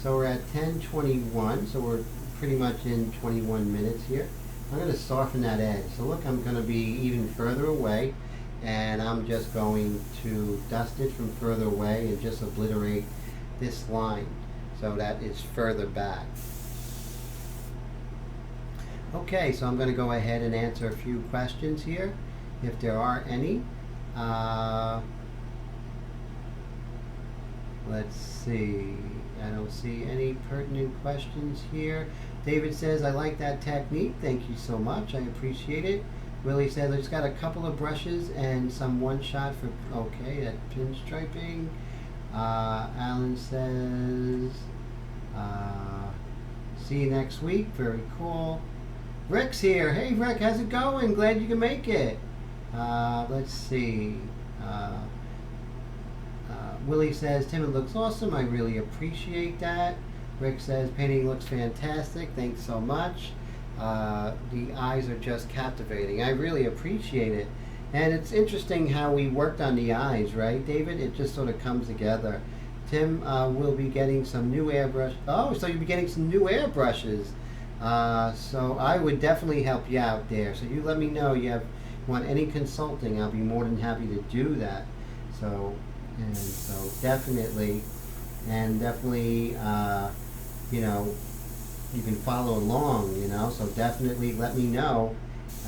So we're at 10:21, so we're pretty much in 21 minutes here. I'm going to soften that edge. So look, I'm going to be even further away, and I'm just going to dust it from further away and just obliterate this line so that it's further back. Okay, so I'm going to go ahead and answer a few questions here, if there are any. Let's see. I don't see any pertinent questions here. David says, I like that technique. Thank you so much. I appreciate it. Willie says, I just got a couple of brushes and some one shot for, okay, that pinstriping. Alan says, see you next week. Very cool. Rick's here. Hey, Rick, how's it going? Glad you can make it. Let's see. Willie says, Tim, it looks awesome. I really appreciate that. Rick says, painting looks fantastic. Thanks so much. The eyes are just captivating. I really appreciate it. And it's interesting how we worked on the eyes, right, David? It just sort of comes together. Tim will be getting some new airbrush. Oh, so you'll be getting some new airbrushes. So I would definitely help you out there. So you let me know you want any consulting. I'll be more than happy to do that. So definitely, you know, you can follow along, you know, so definitely let me know.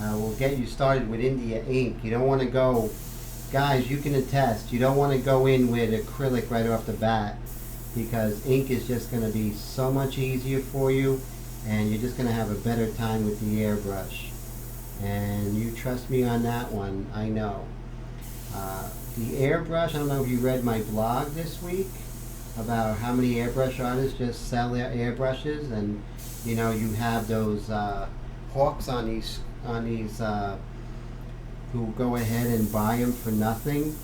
We'll get you started with India ink. You don't want to go, guys, you can attest, you don't want to go in with acrylic right off the bat, because ink is just going to be so much easier for you, and you're just going to have a better time with the airbrush. And you trust me on that one, I know. The airbrush, I don't know if you read my blog this week about how many airbrush artists just sell their airbrushes, and you know, you have those hawks on these who go ahead and buy them for nothing,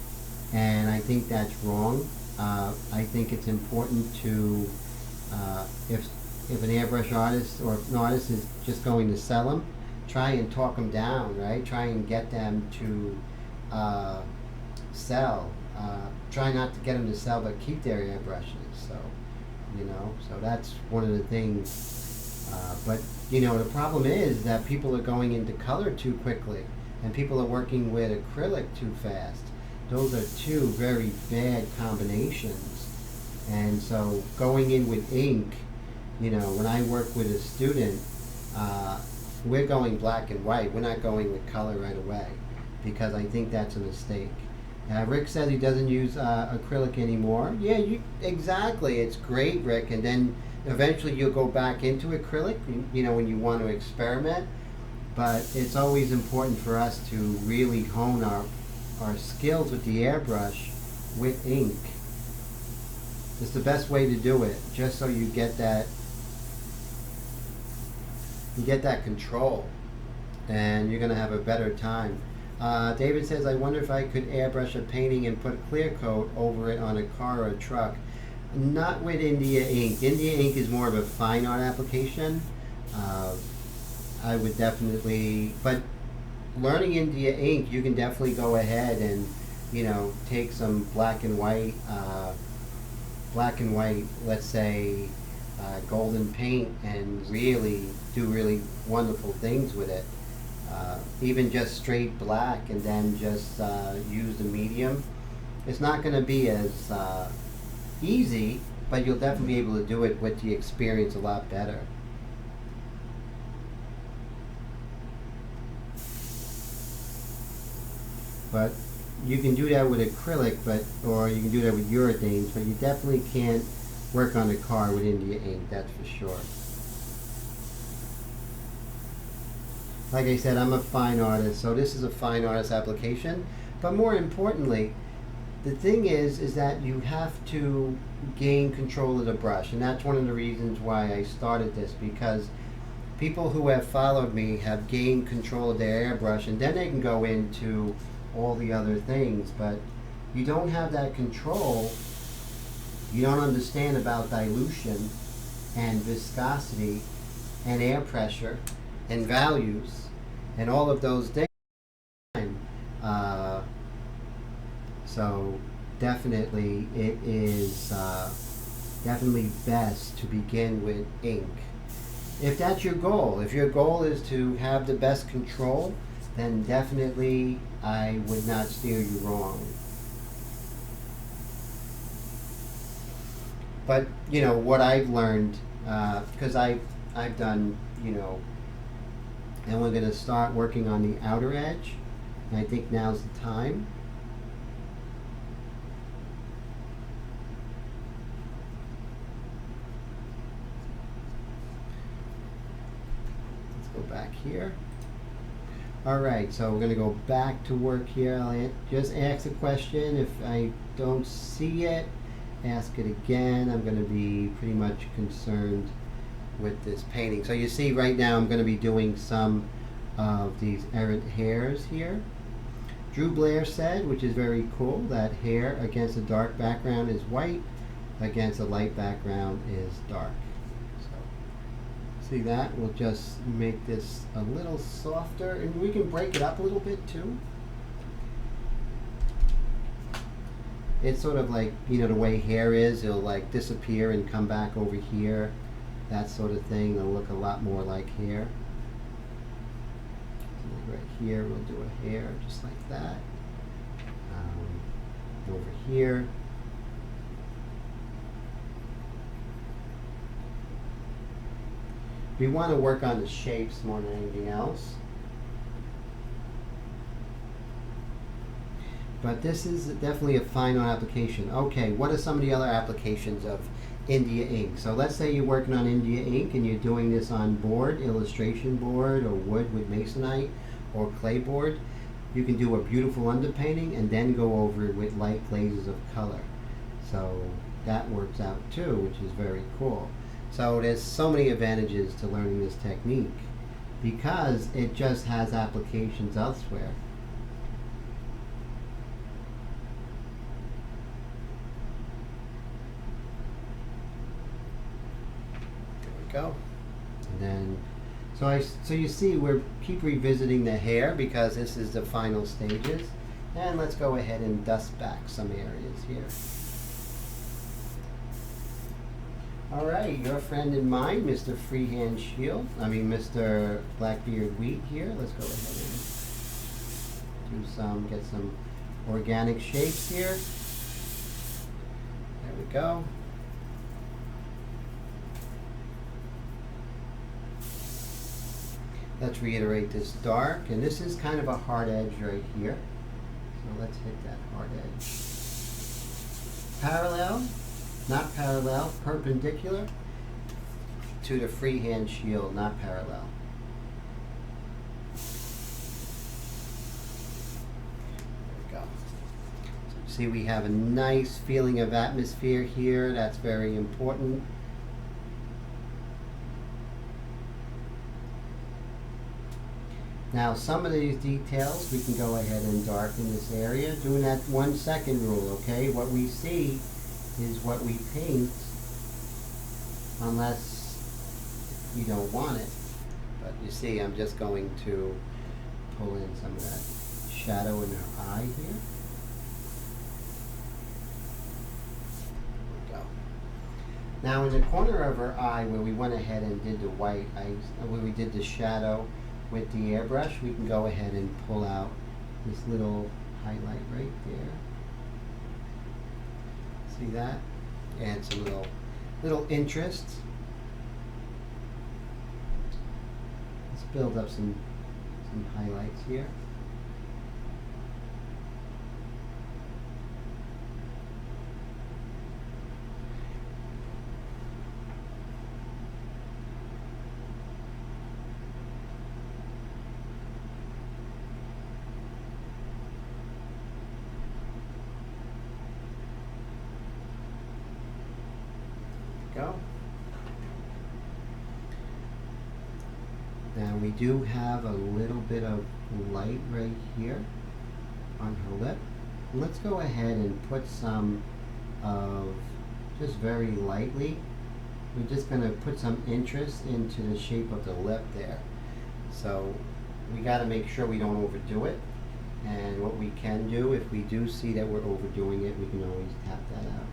and I think that's wrong. I think it's important to if an airbrush artist or if an artist is just going to sell them, try and talk them down, right? Try and get them to sell. Try not to get them to sell, but keep their airbrushes. So, you know, so that's one of the things. But you know, the problem is that people are going into color too quickly, and people are working with acrylic too fast. Those are two very bad combinations. And so, going in with ink, you know, when I work with a student, we're going black and white. We're not going with color right away, because I think that's a mistake. Rick says he doesn't use acrylic anymore. Yeah, exactly. It's great, Rick. And then eventually you'll go back into acrylic, you know, when you want to experiment. But it's always important for us to really hone our skills with the airbrush with ink. It's the best way to do it, just so you get that control, and you're going to have a better time. David says, I wonder if I could airbrush a painting and put clear coat over it on a car or a truck. Not with India ink. India ink is more of a fine art application. I would definitely, but learning India ink, you can definitely go ahead and, you know, take some black and white black and white, let's say, golden paint and really do really wonderful things with it. Even just straight black and then just use the medium. It's not going to be as easy, but you'll definitely be able to do it with the experience a lot better. But you can do that with acrylic, or you can do that with urethanes, but you definitely can't work on a car with India ink, that's for sure. Like I said, I'm a fine artist, so this is a fine artist application. But more importantly, the thing is that you have to gain control of the brush, and that's one of the reasons why I started this, because people who have followed me have gained control of their airbrush, and then they can go into all the other things. But you don't have that control, you don't understand about dilution and viscosity and air pressure and values and all of those things. So definitely it is definitely best to begin with ink. If that's your goal, if your goal is to have the best control, then definitely I would not steer you wrong. But you know what I've learned, because I've done, you know, and we're going to start working on the outer edge, and I think now's the time. Let's go back here. Alright, so we're going to go back to work here. I'll just ask a question. If I don't see it, ask it again. I'm going to be pretty much concerned with this painting. So you see right now I'm going to be doing some of these errant hairs here. Drew Blair said, which is very cool, that hair against a dark background is white, against a light background is dark. So see that? We'll just make this a little softer, and we can break it up a little bit too. It's sort of like, you know, the way hair is, it'll like disappear and come back over here. That sort of thing. It'll look a lot more like hair. So right here, we'll do a hair just like that. Over here. We want to work on the shapes more than anything else. But this is definitely a fine art application. Okay, what are some of the other applications of India ink? So let's say you're working on India ink and you're doing this on board, illustration board, or wood with masonite, or clay board. You can do a beautiful underpainting and then go over it with light glazes of color. So that works out too, which is very cool. So there's so many advantages to learning this technique because it just has applications elsewhere. Go. And then so you see we keep revisiting the hair because this is the final stages, and let's go ahead and dust back some areas here. All right, your friend and mine, Mr. Freehand Shield, Mr. Blackbeard Wheat here. Let's go ahead and get some organic shapes here. There we go. Let's reiterate this dark, and this is kind of a hard edge right here. So let's hit that hard edge. Parallel, not parallel, perpendicular to the freehand shield, not parallel. There we go. So see, we have a nice feeling of atmosphere here. That's very important. Now some of these details we can go ahead and darken this area, doing that 1 second rule, okay? What we see is what we paint, unless you don't want it. But you see, I'm just going to pull in some of that shadow in her eye here. There we go. Now in the corner of her eye where we went ahead and did the white, where we did the shadow with the airbrush, we can go ahead and pull out this little highlight right there. See that? Add some little interest. Let's build up some highlights here. Go. Now we do have a little bit of light right here on her lip. Let's go ahead and put some of, just very lightly, we're just going to put some interest into the shape of the lip there. So we got to make sure we don't overdo it. And what we can do, if we do see that we're overdoing it, we can always tap that out.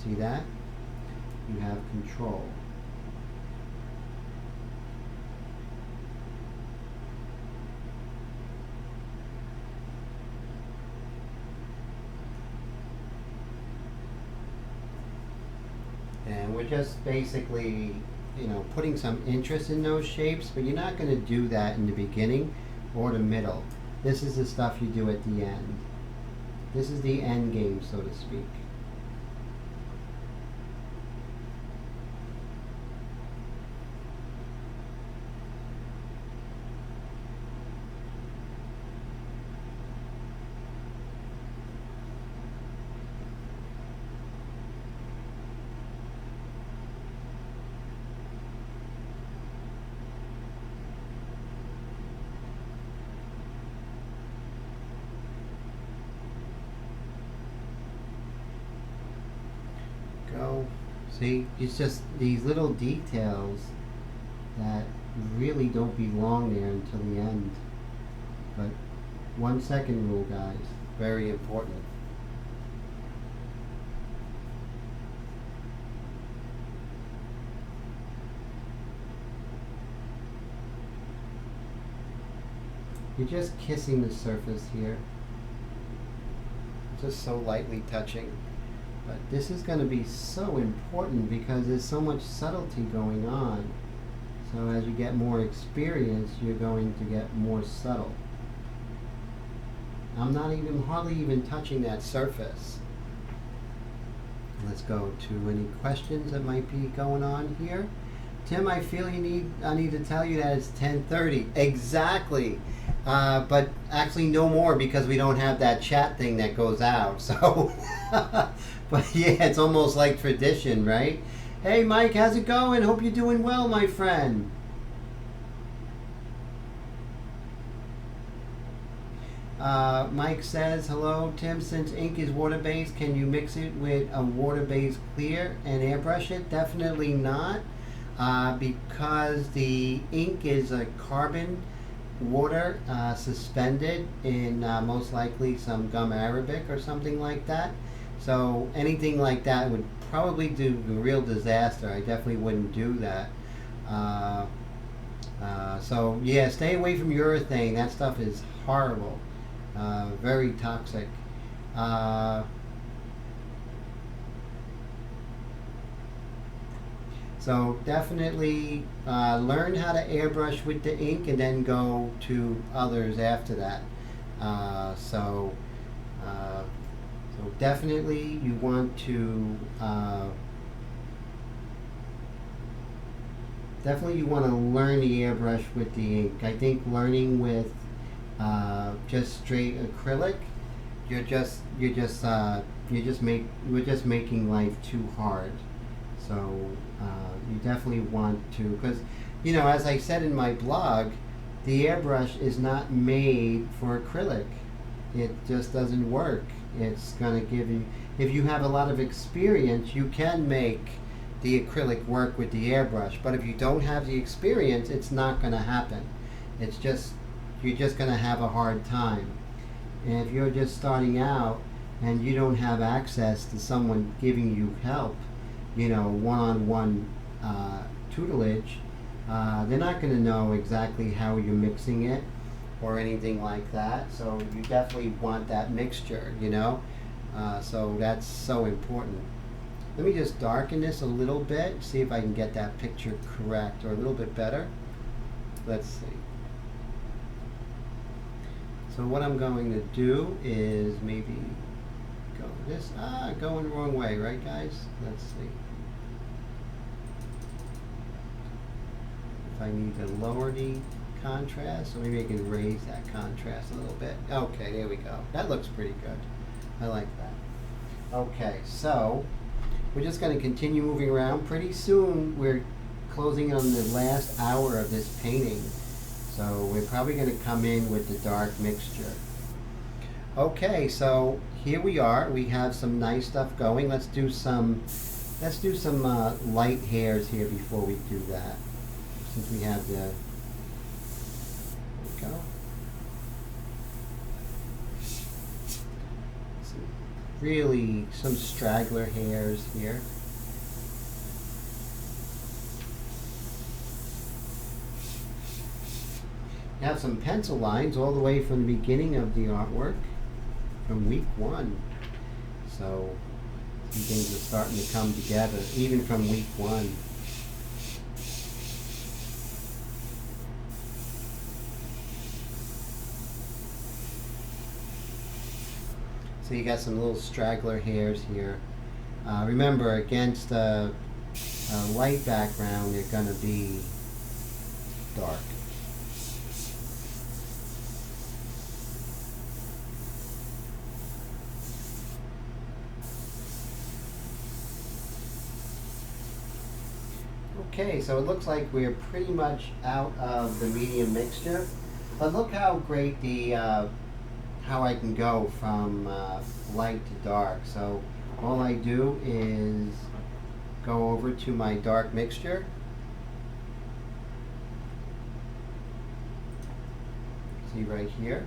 See that? You have control. And we're just basically, putting some interest in those shapes, but you're not going to do that in the beginning or the middle. This is the stuff you do at the end. This is the end game, so to speak. See, it's just these little details that really don't belong there until the end. But 1 second rule, guys, very important. You're just kissing the surface here, just so lightly touching. But this is going to be so important because there's so much subtlety going on. So as you get more experience, you're going to get more subtle. I'm not hardly even touching that surface. Let's go to any questions that might be going on here. Tim, I feel I need to tell you that it's 10:30. Exactly. But actually no more because we don't have that chat thing that goes out. So, but yeah, it's almost like tradition, right? Hey Mike, how's it going? Hope you're doing well, my friend. Mike says, hello Tim, since ink is water-based, can you mix it with a water-based clear and airbrush it? Definitely not. Because the ink is a carbon water suspended in most likely some gum arabic or something like that. So anything like that would probably do a real disaster. I definitely wouldn't do that. So yeah, stay away from urethane. That stuff is horrible, very toxic. So definitely learn how to airbrush with the ink and then go to others after that. So definitely you want to learn the airbrush with the ink. I think learning with just straight acrylic, we're just making life too hard. So you definitely want to, because as I said in my blog, the airbrush is not made for acrylic. It just doesn't work. It's going to give you, if you have a lot of experience, you can make the acrylic work with the airbrush. But if you don't have the experience, it's not going to happen. You're just going to have a hard time. And if you're just starting out, and you don't have access to someone giving you help, you know, one-on-one tutelage, they're not going to know exactly how you're mixing it or anything like that. So you definitely want that mixture, you know. So that's so important. Let me just darken this a little bit, see if I can get that picture correct or a little bit better. Let's see. So what I'm going to do is maybe go this, going the wrong way, right guys? Let's see. If I need to lower the contrast, so maybe I can raise that contrast a little bit. Okay, there we go. That looks pretty good. I like that. Okay, so we're just going to continue moving around. Pretty soon we're closing on the last hour of this painting. So we're probably going to come in with the dark mixture. Okay, so here we are. We have some nice stuff going. Let's do some light hairs here before we do that. Since we have the, there we go. Really some straggler hairs here. You have some pencil lines all the way from the beginning of the artwork, from week 1. So some things are starting to come together, even from week 1. So you got some little straggler hairs here. Remember, against a light background, they're going to be dark. Okay, so it looks like we're pretty much out of the medium mixture. But look how great the how I can go from light to dark. So all I do is go over to my dark mixture. See right here.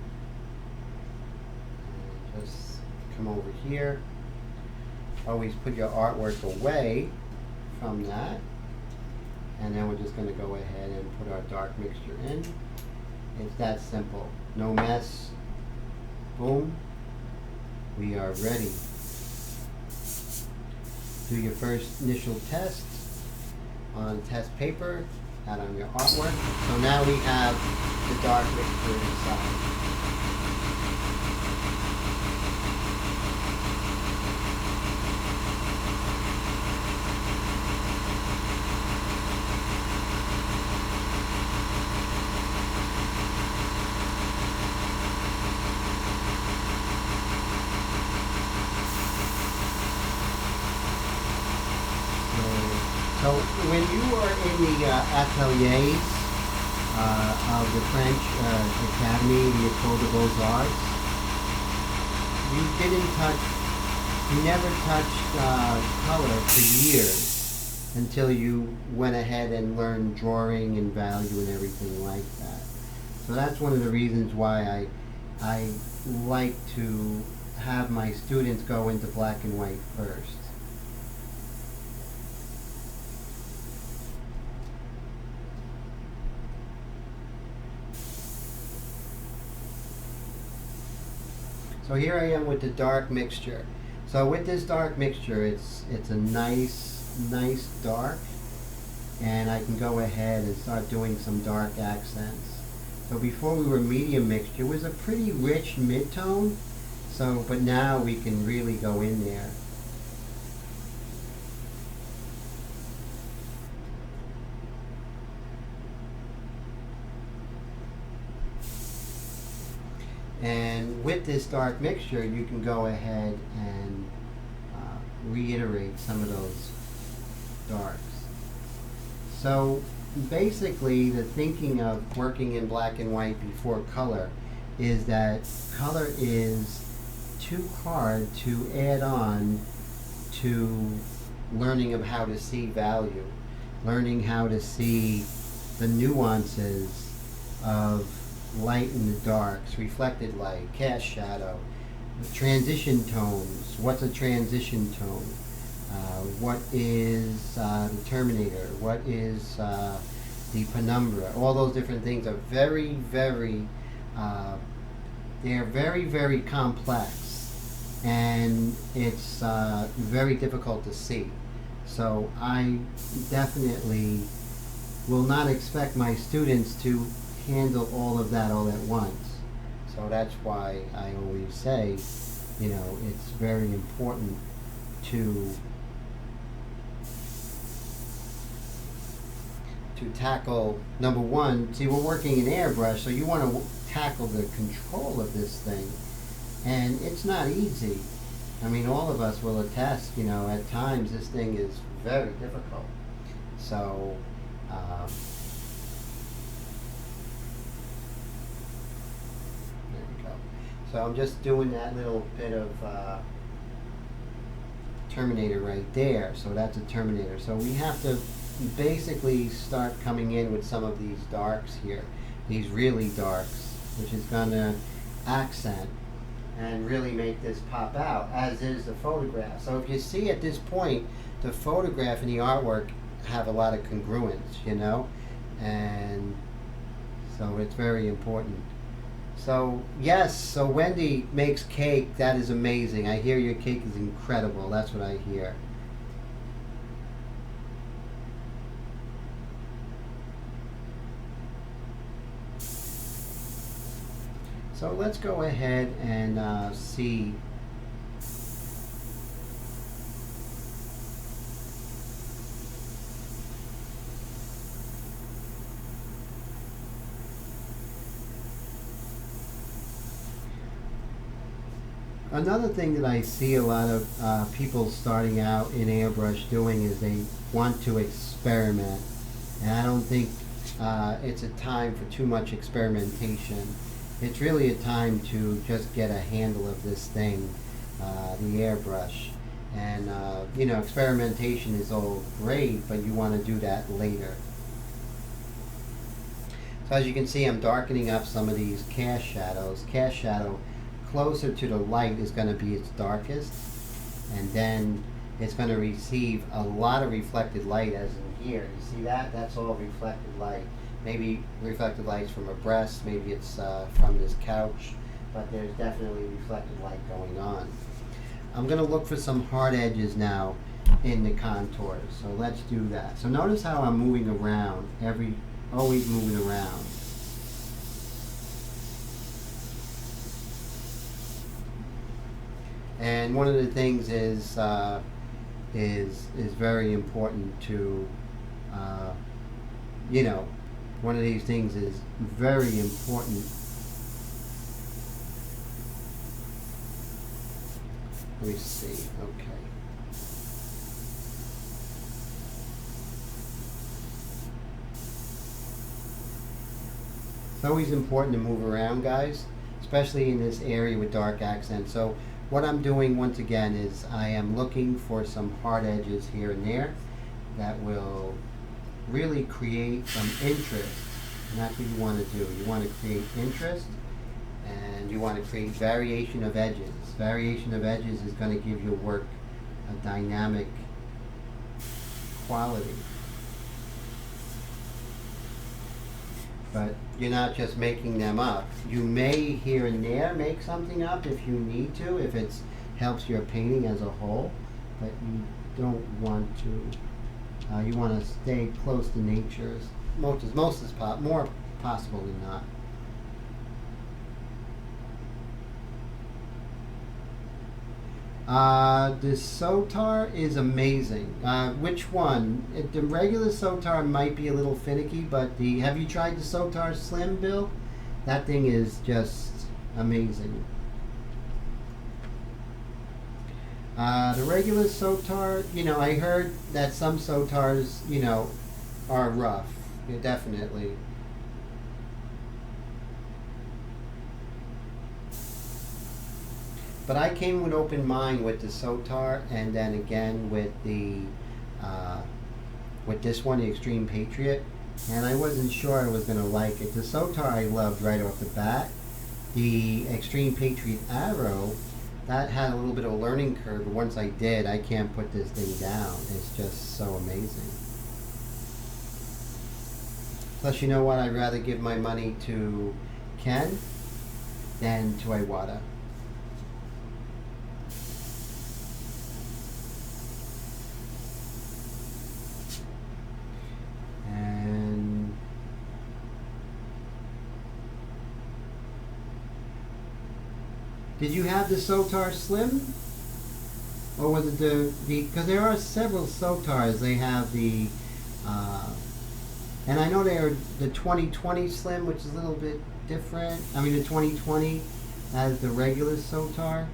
And just come over here. Always put your artwork away from that. And then we're just going to go ahead and put our dark mixture in. It's that simple. No mess. Boom. We are ready. Do your first initial test on test paper, out on your artwork. So now we have the dark mixture inside. So when you are in the ateliers of the French Academy, the École des Beaux-Arts, you never touched color for years until you went ahead and learned drawing and value and everything like that. So that's one of the reasons why I like to have my students go into black and white first. So here I am with the dark mixture. So with this dark mixture, it's a nice dark, and I can go ahead and start doing some dark accents. So before we were medium mixture, it was a pretty rich mid-tone. So, but now we can really go in there. And with this dark mixture, you can go ahead and reiterate some of those darks. So basically, the thinking of working in black and white before color is that color is too hard to add on to learning of how to see value, learning how to see the nuances of light and the darks, reflected light, cast shadow, transition tones. What's a transition tone? What is the terminator? What is the penumbra? All those different things are very, very, they're very, very complex, and it's very difficult to see. So I definitely will not expect my students to handle all of that all at once. So that's why I always say, you know, it's very important to tackle, number one, see, we're working in Airbrush, so you want to tackle the control of this thing, and it's not easy. I mean, all of us will attest, you know, at times this thing is very difficult. So there we go. So I'm just doing that little bit of terminator right there. So that's a terminator. So we have to basically start coming in with some of these darks here, these really darks, which is going to accent and really make this pop out, as is the photograph. So if you see at this point, the photograph and the artwork have a lot of congruence, you know, and so it's very important. So yes, so Wendy makes cake. That is amazing. I hear your cake is incredible. That's what I hear. So let's go ahead and see. Another thing that I see a lot of people starting out in Airbrush doing is they want to experiment. And I don't think it's a time for too much experimentation. It's really a time to just get a handle of this thing, the Airbrush. And you know, experimentation is all great, but you want to do that later. So as you can see, I'm darkening up some of these cast shadows. Cast shadow closer to the light is going to be its darkest, and then it's going to receive a lot of reflected light, as in here. You see that? That's all reflected light. Maybe reflected lights from a breast, maybe it's from this couch, but there's definitely reflected light going on. I'm going to look for some hard edges now in the contours, so let's do that. So notice how I'm moving around, always moving around. And one of the things is very important to, you know, one of these things is very important. Let me see, okay. It's always important to move around, guys, especially in this area with dark accents. So what I'm doing once again is I am looking for some hard edges here and there that will really create some interest. And that's what you want to do. You want to create interest, and you want to create variation of edges. Variation of edges is going to give your work a dynamic quality. But you're not just making them up. You may here and there make something up if you need to, if it helps your painting as a whole, but you don't want to. You want to stay close to nature as more possible than not. The Sotar is amazing. Which one? The regular Sotar might be a little finicky, but have you tried the Sotar Slim, Bill? That thing is just amazing. The regular Sotar, you know, I heard that some Sotars, you know, are rough. Yeah, definitely. But I came with open mind with the Sotar, and then again with the with this one, the Extreme Patriot, and I wasn't sure I was going to like it. The Sotar I loved right off the bat. The Extreme Patriot Arrow, that had a little bit of a learning curve, but once I did, I can't put this thing down. It's just so amazing. Plus, you know what? I'd rather give my money to Ken than to Iwata. And did you have the Sotar Slim? Or was it the because there are several Sotars. They have the and I know they are the 2020 Slim, which is a little bit different. I mean, the 2020 has the regular Sotar.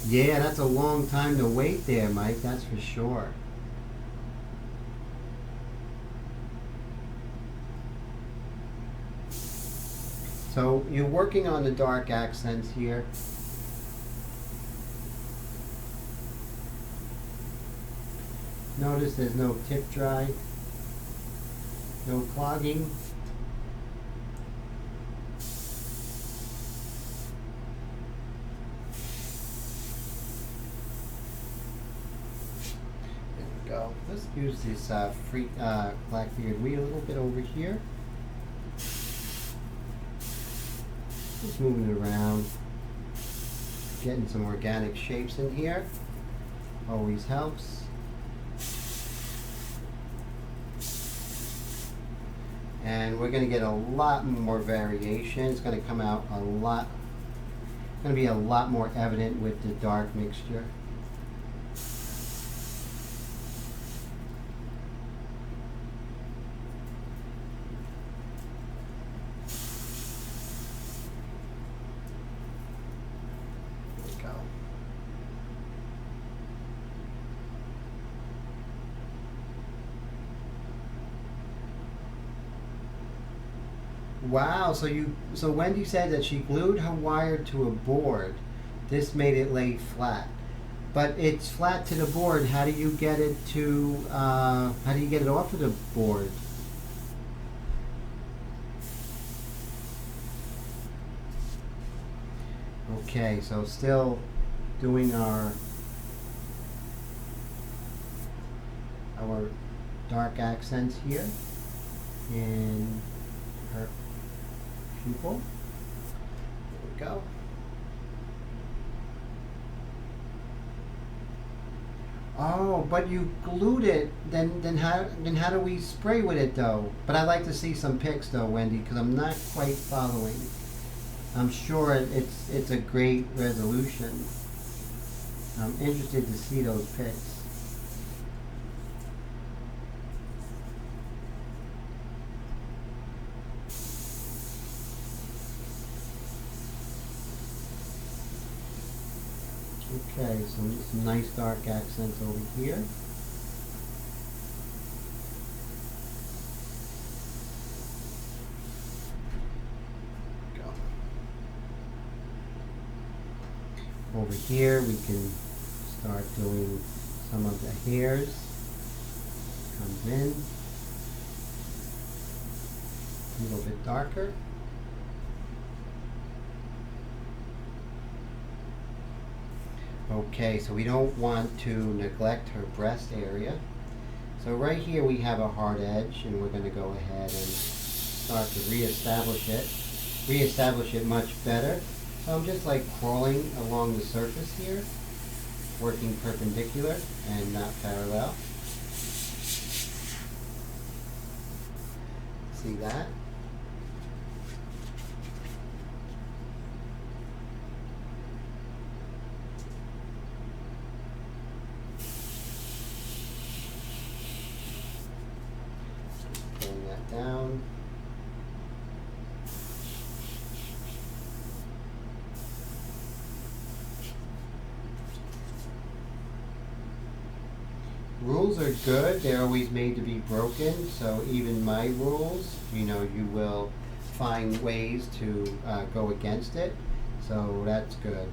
Yeah, that's a long time to wait there, Mike, that's for sure. So you're working on the dark accents here. Notice there's no tip dry, no clogging. There we go. Let's use this Blackbeard wheel a little bit over here. Just moving it around, getting some organic shapes in here, always helps. And we're going to get a lot more variation. It's going to come out a lot, going to be a lot more evident with the dark mixture. Wow, so Wendy said that she glued her wire to a board. This made it lay flat. But it's flat to the board. How do you get it to how do you get it off of the board? Okay, so still doing our dark accents here in her pupil. There we go. Oh, but you glued it. Then how do we spray with it though? But I'd like to see some pics though, Wendy, because I'm not quite following. I'm sure it's a great resolution. I'm interested to see those pics. Okay, some nice dark accents over here. Go. Over here we can start doing some of the hairs. Comes in. A little bit darker. Okay, so we don't want to neglect her breast area. So right here we have a hard edge, and we're going to go ahead and start to reestablish it much better. So I'm just like crawling along the surface here, working perpendicular and not parallel. See that? Down. Rules are good. They're always made to be broken. So even my rules, you will find ways to go against it. So that's good.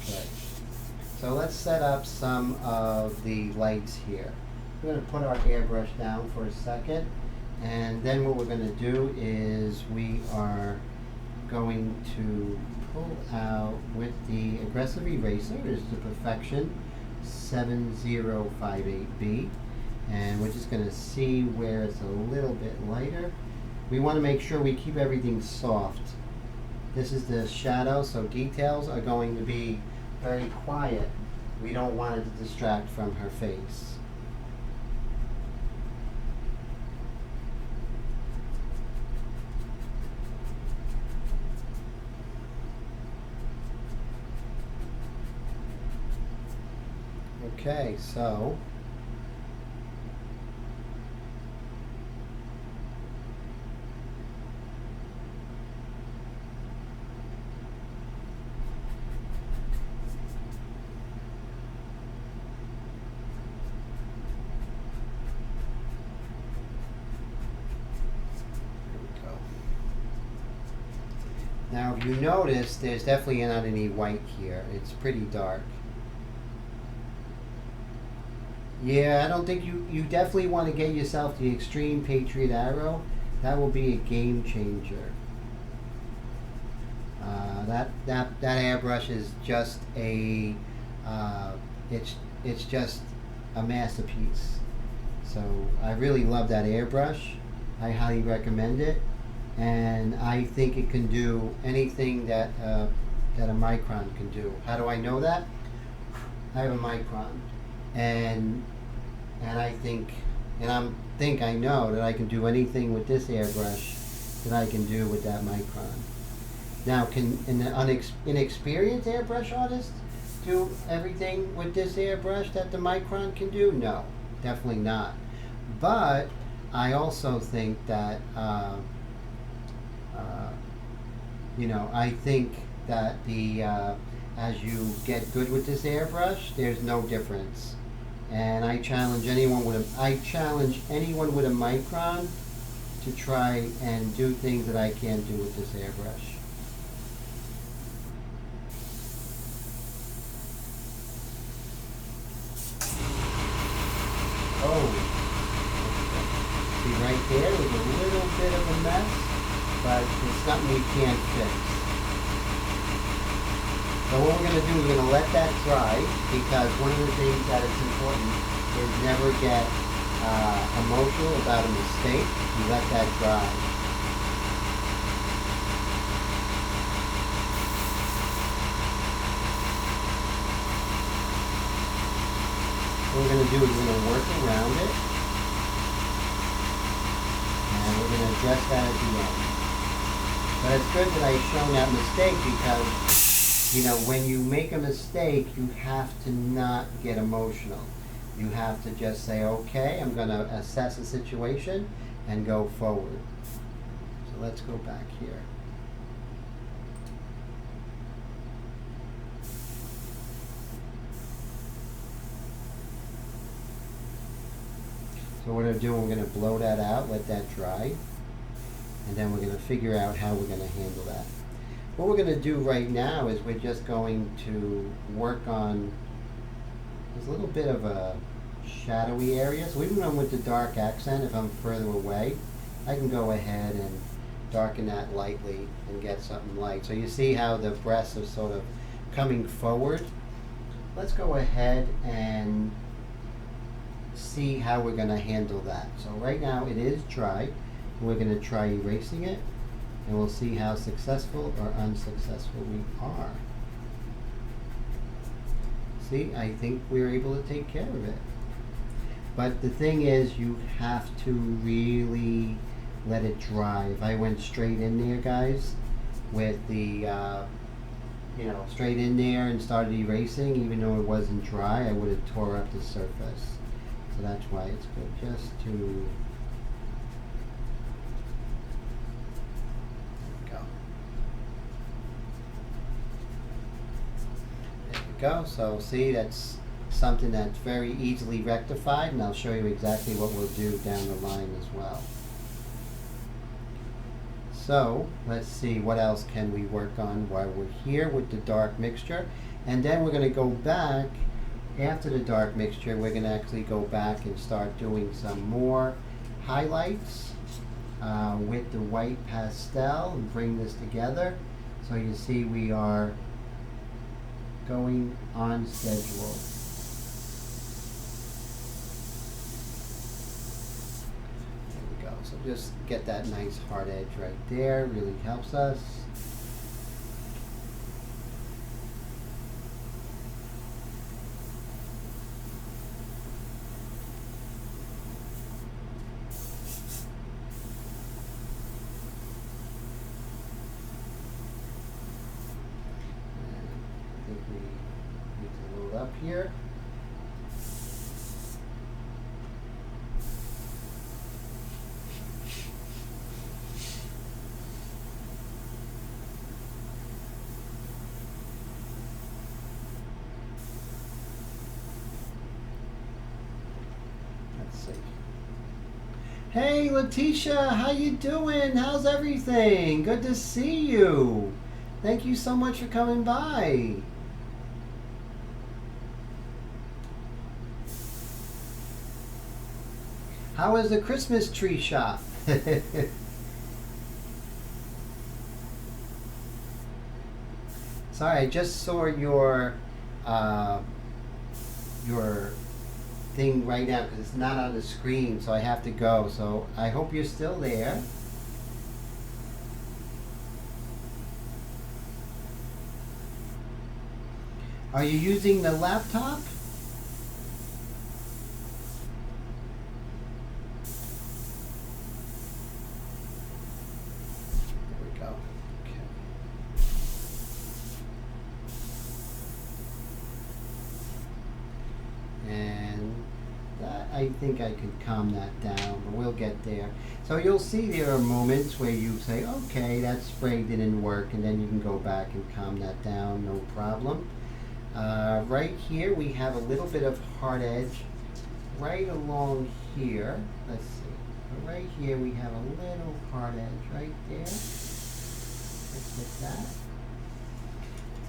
Okay. so let's set up some of the lights here. We're going to put our airbrush down for a second, and then what we're going to do is we are going to pull out with the aggressive eraser. Is the Perfection 7058B, and we're just going to see where it's a little bit lighter. We want to make sure we keep everything soft. This is the shadow, so details are going to be very quiet. We don't want it to distract from her face. Okay, so now, if you notice, there's definitely not any white here. It's pretty dark. Yeah, I don't think you definitely want to get yourself the Extreme Patriot Arrow. That will be a game changer. That airbrush is just a it's just a masterpiece. So I really love that airbrush. I highly recommend it, and I think it can do anything that that a micron can do. How do I know that? I have a micron, and I think I know that I can do anything with this airbrush that I can do with that micron. Now, can an inexperienced airbrush artist do everything with this airbrush that the micron can do? No, definitely not. But I also think that I think that as you get good with this airbrush, there's no difference. And I challenge anyone with a micron to try and do things that I can't do with this airbrush. Oh, see right there was a little bit of a mess, but it's something we can't fix. So what we're going to do, we're going to let that dry, because one of the things that is important is never get emotional about a mistake. You let that dry. What we're going to do is we're going to work around it, and we're going to address that at the end. But it's good that I've shown that mistake, because when you make a mistake, you have to not get emotional. You have to just say, okay, I'm going to assess the situation and go forward. So let's go back here. So what we're going to do, we're going to blow that out, let that dry, and then we're going to figure out how we're going to handle that. What we're going to do right now is we're just going to work on, there's a little bit of a shadowy area. So even with the dark accent, if I'm further away, I can go ahead and darken that lightly and get something light. So you see how the breasts are sort of coming forward. Let's go ahead and see how we're going to handle that. So right now it is dry. We're going to try erasing it, and we'll see how successful or unsuccessful we are. See, I think we're able to take care of it. But the thing is, you have to really let it dry. If I went straight in there, guys, with the, straight in there and started erasing, even though it wasn't dry, I would have tore up the surface. So that's why it's good just to go. So see, that's something that's very easily rectified, and I'll show you exactly what we'll do down the line as well. So let's see, what else can we work on while we're here with the dark mixture. And then we're going to go back after the dark mixture. We're going to actually go back and start doing some more highlights with the white pastel and bring this together. So you see we are going on schedule. There we go. So just get that nice hard edge right there. Really helps us. Up here. Let's see. Hey Letitia, how you doing? How's everything? Good to see you. Thank you so much for coming by. How is the Christmas tree shop? Sorry, I just saw your thing right now because it's not on the screen, so I have to go. So I hope you're still there. Are you using the laptop? I think I could calm that down, but we'll get there. So you'll see there are moments where you say, okay, that spray didn't work, and then you can go back and calm that down, no problem. Right here we have a little bit of hard edge right along here. Let's see. Right here we have a little hard edge right there. Let's get that.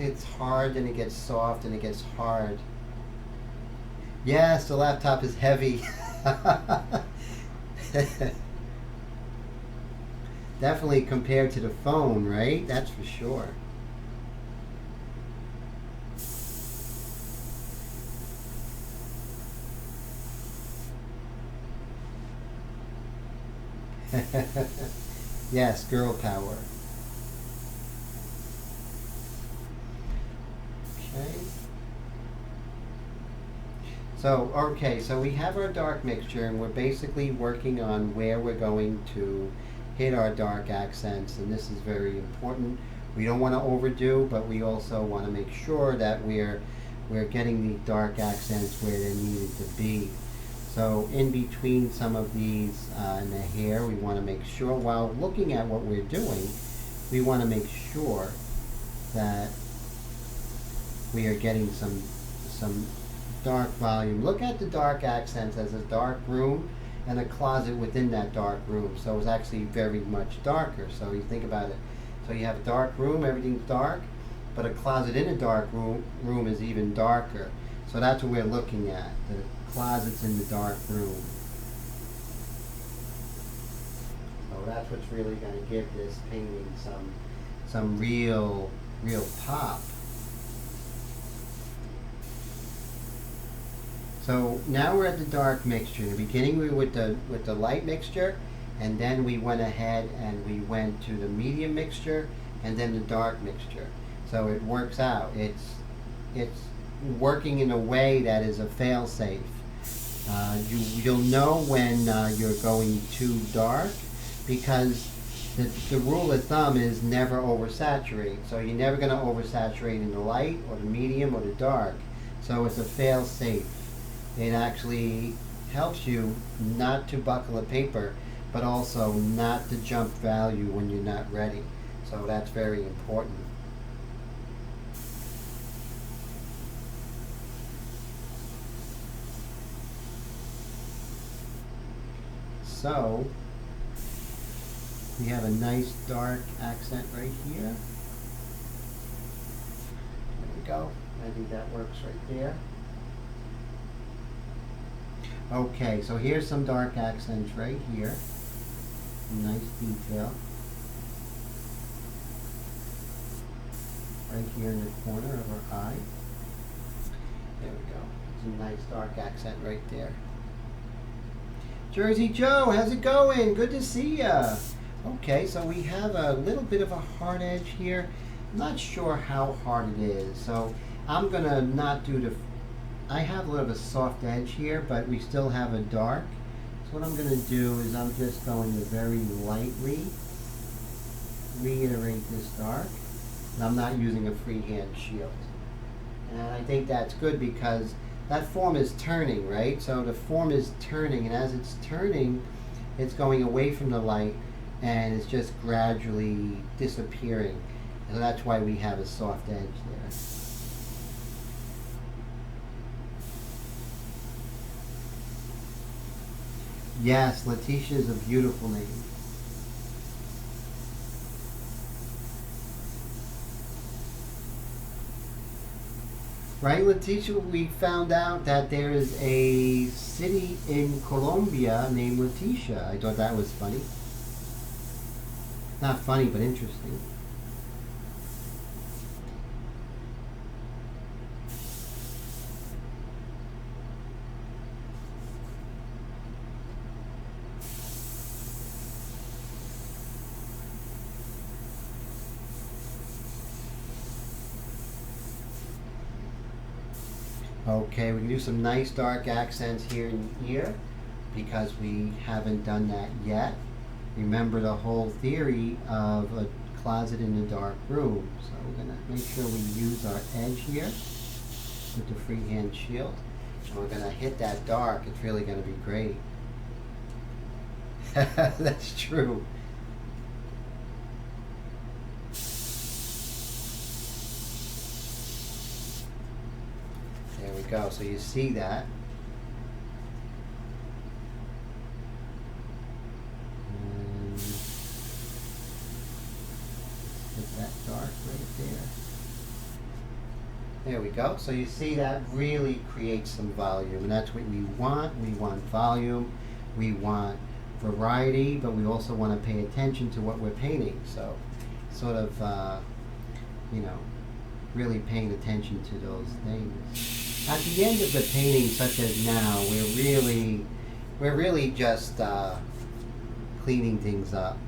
It's hard, and it gets soft, and it gets hard. Yes, the laptop is heavy. Definitely compared to the phone, right? That's for sure. Yes, girl power. Okay. So we have our dark mixture, and we're basically working on where we're going to hit our dark accents, and this is very important. We don't want to overdo, but we also want to make sure that we're getting the dark accents where they're needed to be. So in between some of these in the hair, we want to make sure, while looking at what we're doing, we want to make sure that we are getting some dark volume. Look at the dark accents as a dark room and a closet within that dark room. So it's actually very much darker. So you think about it. So you have a dark room, everything's dark, but a closet in a dark room is even darker. So that's what we're looking at, the closets in the dark room. So that's what's really going to give this painting some real pop. So now we're at the dark mixture. In the beginning we were with the light mixture, and then we went ahead and we went to the medium mixture and then the dark mixture. So it works out. It's working in a way that is a fail-safe. You'll know when you're going too dark, because the rule of thumb is never oversaturate. So you're never going to oversaturate in the light or the medium or the dark. So it's a fail-safe. It actually helps you not to buckle a paper, but also not to jump value when you're not ready. So that's very important. So we have a nice dark accent right here. There we go. I think that works right there. Okay, so here's some dark accents right here. Nice detail. Right here in the corner of her eye. There we go. It's a nice dark accent right there. Jersey Joe, how's it going? Good to see ya. Okay, so we have a little bit of a hard edge here. I'm not sure how hard it is, so I'm gonna not do the. I have a little bit of a soft edge here, but we still have a dark. So what I'm gonna do is I'm just going to very lightly reiterate this dark. And I'm not using a freehand shield. And I think that's good because that form is turning, right? So the form is turning, and as it's turning, it's going away from the light, and it's just gradually disappearing. And that's why we have a soft edge there. Yes, Letitia is a beautiful name. Right, Letitia, we found out that there is a city in Colombia named Letitia. I thought that was funny. Not funny, but interesting. Okay, we can do some nice dark accents here in the ear because we haven't done that yet. Remember the whole theory of a closet in a dark room. So we're going to make sure we use our edge here with the freehand shield. And we're going to hit that dark. It's really going to be great. That's true. There we go. So you see that. And hit that dark right there. There we go. So you see that really creates some volume, and that's what we want. We want volume. We want variety, but we also want to pay attention to what we're painting. So sort of, you know, really paying attention to those things. At the end of the painting, such as now, we're really just cleaning things up.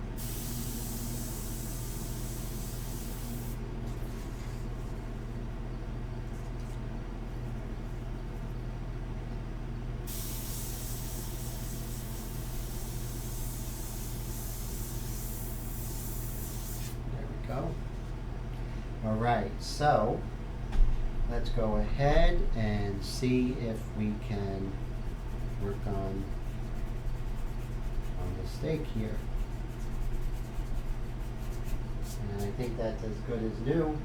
There we go. All right, so let's go ahead and see if we can work on the stake here. And I think that's as good as new.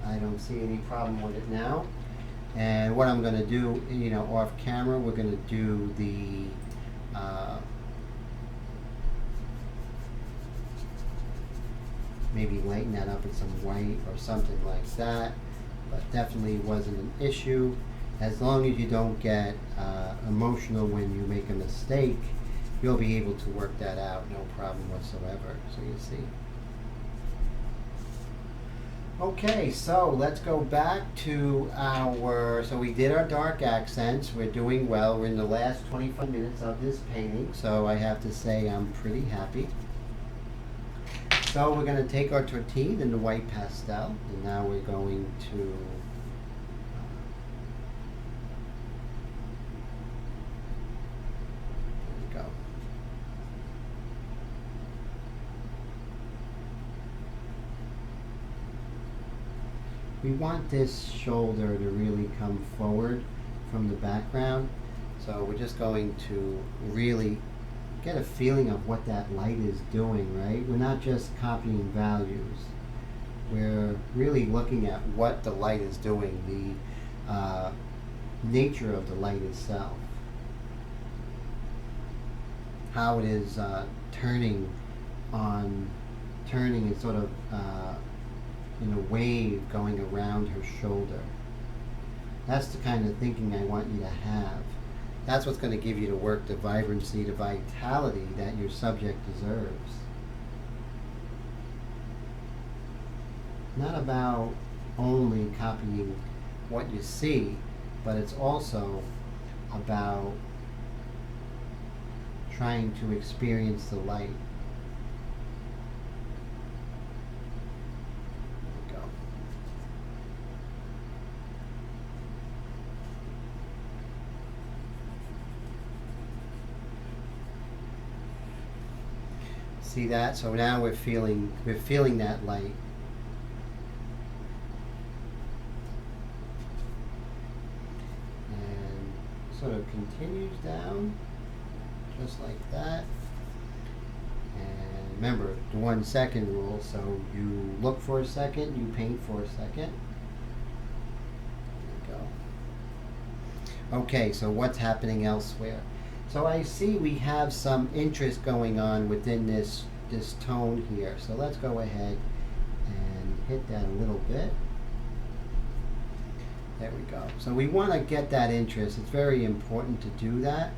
I don't see any problem with it now. And what I'm going to do, you know, off camera, we're going to do the maybe lighten that up with some white or something like that. But definitely wasn't an issue. As long as you don't get emotional when you make a mistake, you'll be able to work that out, no problem whatsoever. So you see. Okay, so let's go back to so we did our dark accents. We're doing well. We're in the last 25 minutes of this painting, so I have to say I'm pretty happy. So we're going to take our tortilla in the white pastel, and now we're going to there we go. We want this shoulder to really come forward from the background, so we're just going to really get a feeling of what that light is doing, right? We're not just copying values. We're really looking at what the light is doing, the nature of the light itself. How it is turning and sort of in a wave going around her shoulder. That's the kind of thinking I want you to have. That's what's going to give you the work, the vibrancy, the vitality that your subject deserves. Not about only copying what you see, but it's also about trying to experience the light. There we go. See that? So now we're feeling that light. And sort of continues down, just like that. And remember the 1 second rule. So you look for a second, you paint for a second. There we go. Okay, so what's happening elsewhere? So I see we have some interest going on within this tone here. So let's go ahead and hit that a little bit. There we go. So we want to get that interest. It's very important to do that.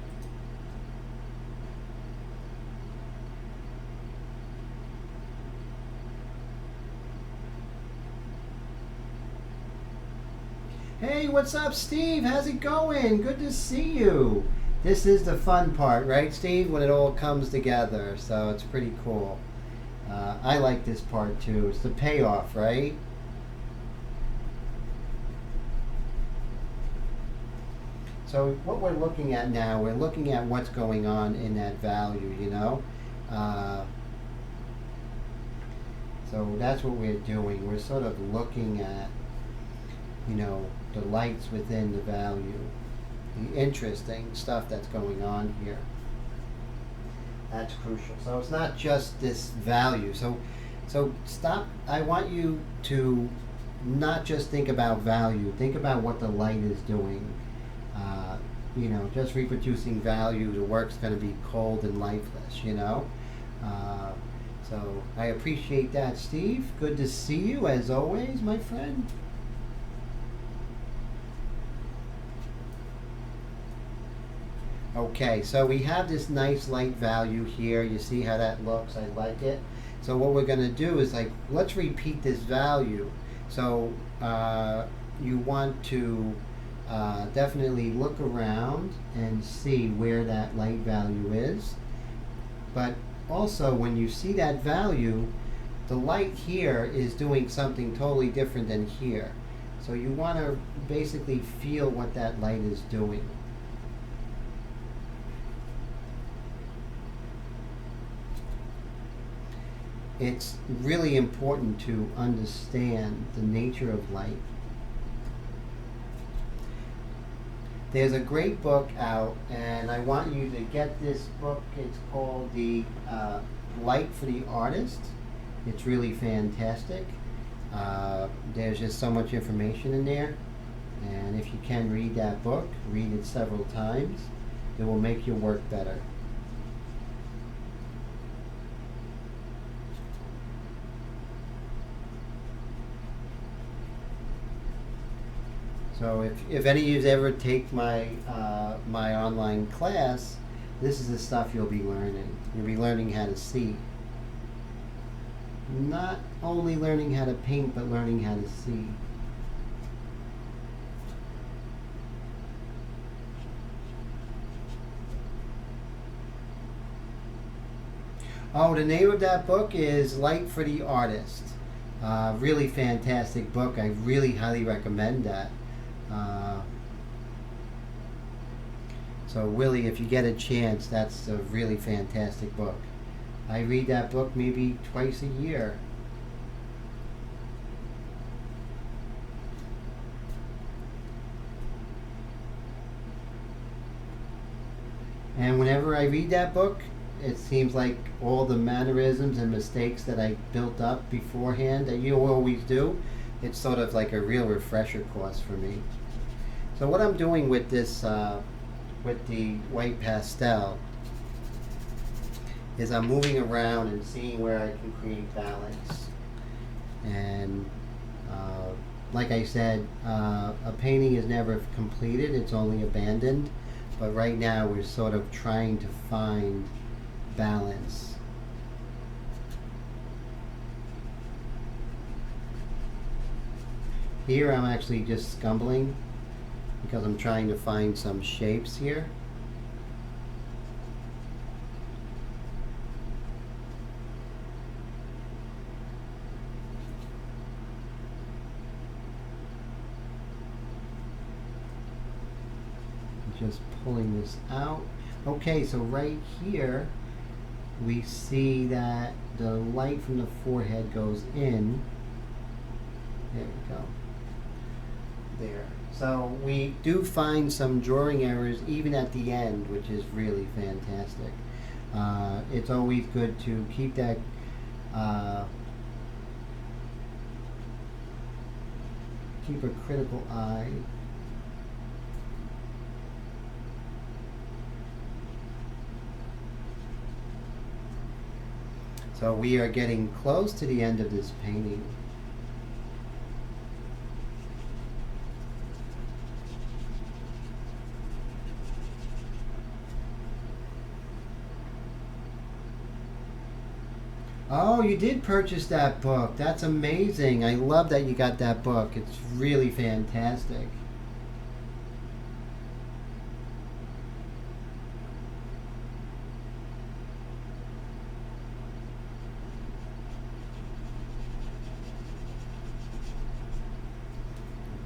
Hey, what's up, Steve? How's it going? Good to see you. This is the fun part, right, Steve? When it all comes together. So it's pretty cool. I like this part too. It's the payoff, right? So what we're looking at now, we're looking at what's going on in that value, you know? So that's what we're doing. We're sort of looking at, you know, the lights within the value. The interesting stuff that's going on here. That's crucial. So it's not just this value. So stop. I want you to not just think about value. Think about what the light is doing. You know, just reproducing value, the work's going to be cold and lifeless, you know. So I appreciate that, Steve. Good to see you as always, my friend. Okay, so we have this nice light value here. You see how that looks? I like it. So what we're going to do is, like, let's repeat this value. So you want to definitely look around and see where that light value is. But also, when you see that value, the light here is doing something totally different than here. So you want to basically feel what that light is doing. It's really important to understand the nature of light. There's a great book out, and I want you to get this book. It's called The Light for the Artist. It's really fantastic. There's just so much information in there, and if you can read that book, read it several times. It will make your work better. So if any of you ever take my my online class, this is the stuff you'll be learning. You'll be learning how to see. Not only learning how to paint, but learning how to see. Oh, the name of that book is Light for the Artist. Really fantastic book. I really highly recommend that. So Willie, if you get a chance, that's a really fantastic book. I read that book maybe twice a year. And whenever I read that book, it seems like all the mannerisms and mistakes that I built up beforehand that you always do, it's sort of like a real refresher course for me. So what I'm doing with this, with the white pastel, is I'm moving around and seeing where I can create balance. And like I said, a painting is never completed, it's only abandoned. But right now we're sort of trying to find balance. Here I'm actually just scumbling because I'm trying to find some shapes here. Just pulling this out. Okay, so right here we see that the light from the forehead goes in. There we go. There. So we do find some drawing errors even at the end, which is really fantastic. It's always good to keep that keep a critical eye. So we are getting close to the end of this painting. Oh, you did purchase that book. That's amazing. I love that you got that book. It's really fantastic.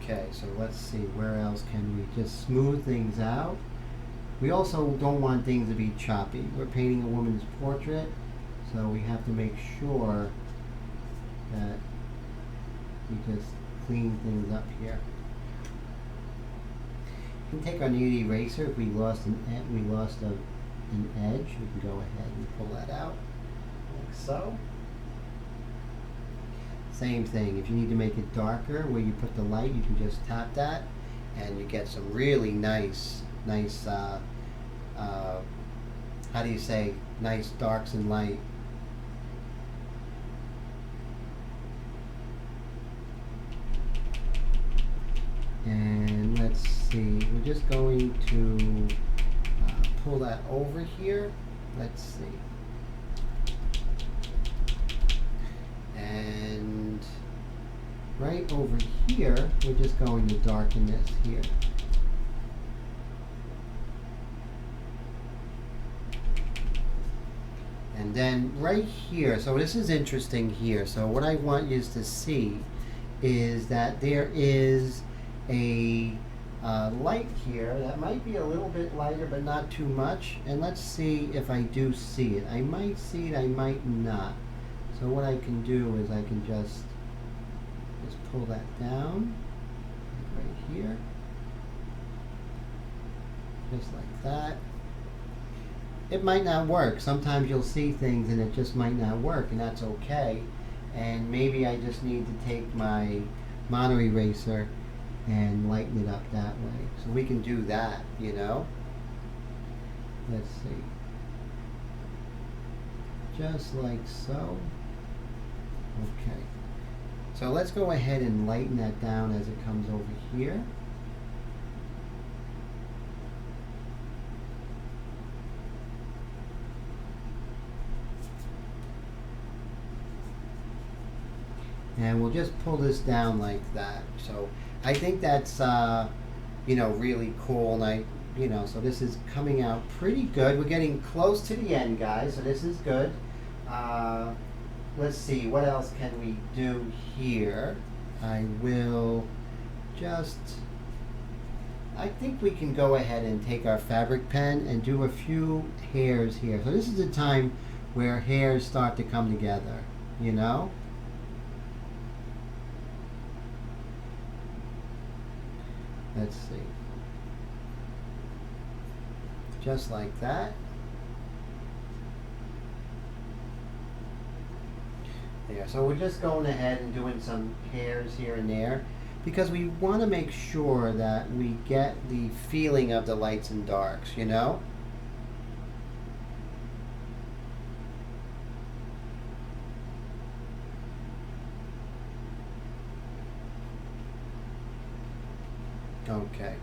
Okay, so let's see, where else can we just smooth things out? We also don't want things to be choppy. We're painting a woman's portrait, so we have to make sure that we just clean things up here. We can take our knead eraser. If we lost an edge, we can go ahead and pull that out, like so. Same thing, if you need to make it darker where you put the light, you can just tap that and you get some really nice how do you say, nice darks and light. And let's see, we're just going to pull that over here. Let's see. And right over here, we're just going to darken this here. And then right here, so this is interesting here. So what I want you to see is that there is a light here that might be a little bit lighter but not too much. And let's see if I do see it. I might see it, I might not. So what I can do is I can just pull that down right here, just like that. It might not work. Sometimes you'll see things and it just might not work, and that's okay. And maybe I just need to take my mono eraser and lighten it up that way. So we can do that, you know. Let's see. Just like so. Okay. So let's go ahead and lighten that down as it comes over here. And we'll just pull this down like that. So I think that's you know, really cool, and so this is coming out pretty good. We're getting close to the end, guys, so this is good. Let's see, what else can we do here? I think we can go ahead and take our fabric pen and do a few hairs here. So this is the time where hairs start to come together, you know? Let's see. Just like that. There. So we're just going ahead and doing some hairs here and there because we want to make sure that we get the feeling of the lights and darks, you know? Okay.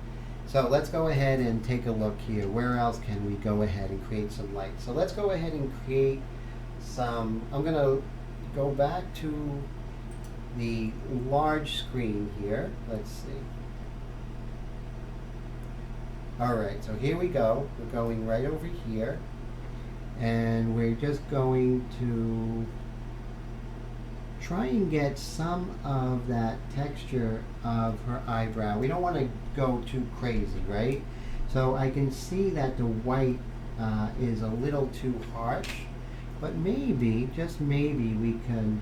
So let's go ahead and take a look here. Where else can we go ahead and create some light? So let's go ahead and create some, I'm going to go back to the large screen here. Let's see. All right, so here we go. We're going right over here. And we're just going to try and get some of that texture of her eyebrow. We don't want to go too crazy, right? So I can see that the white is a little too harsh, but maybe, just maybe, we can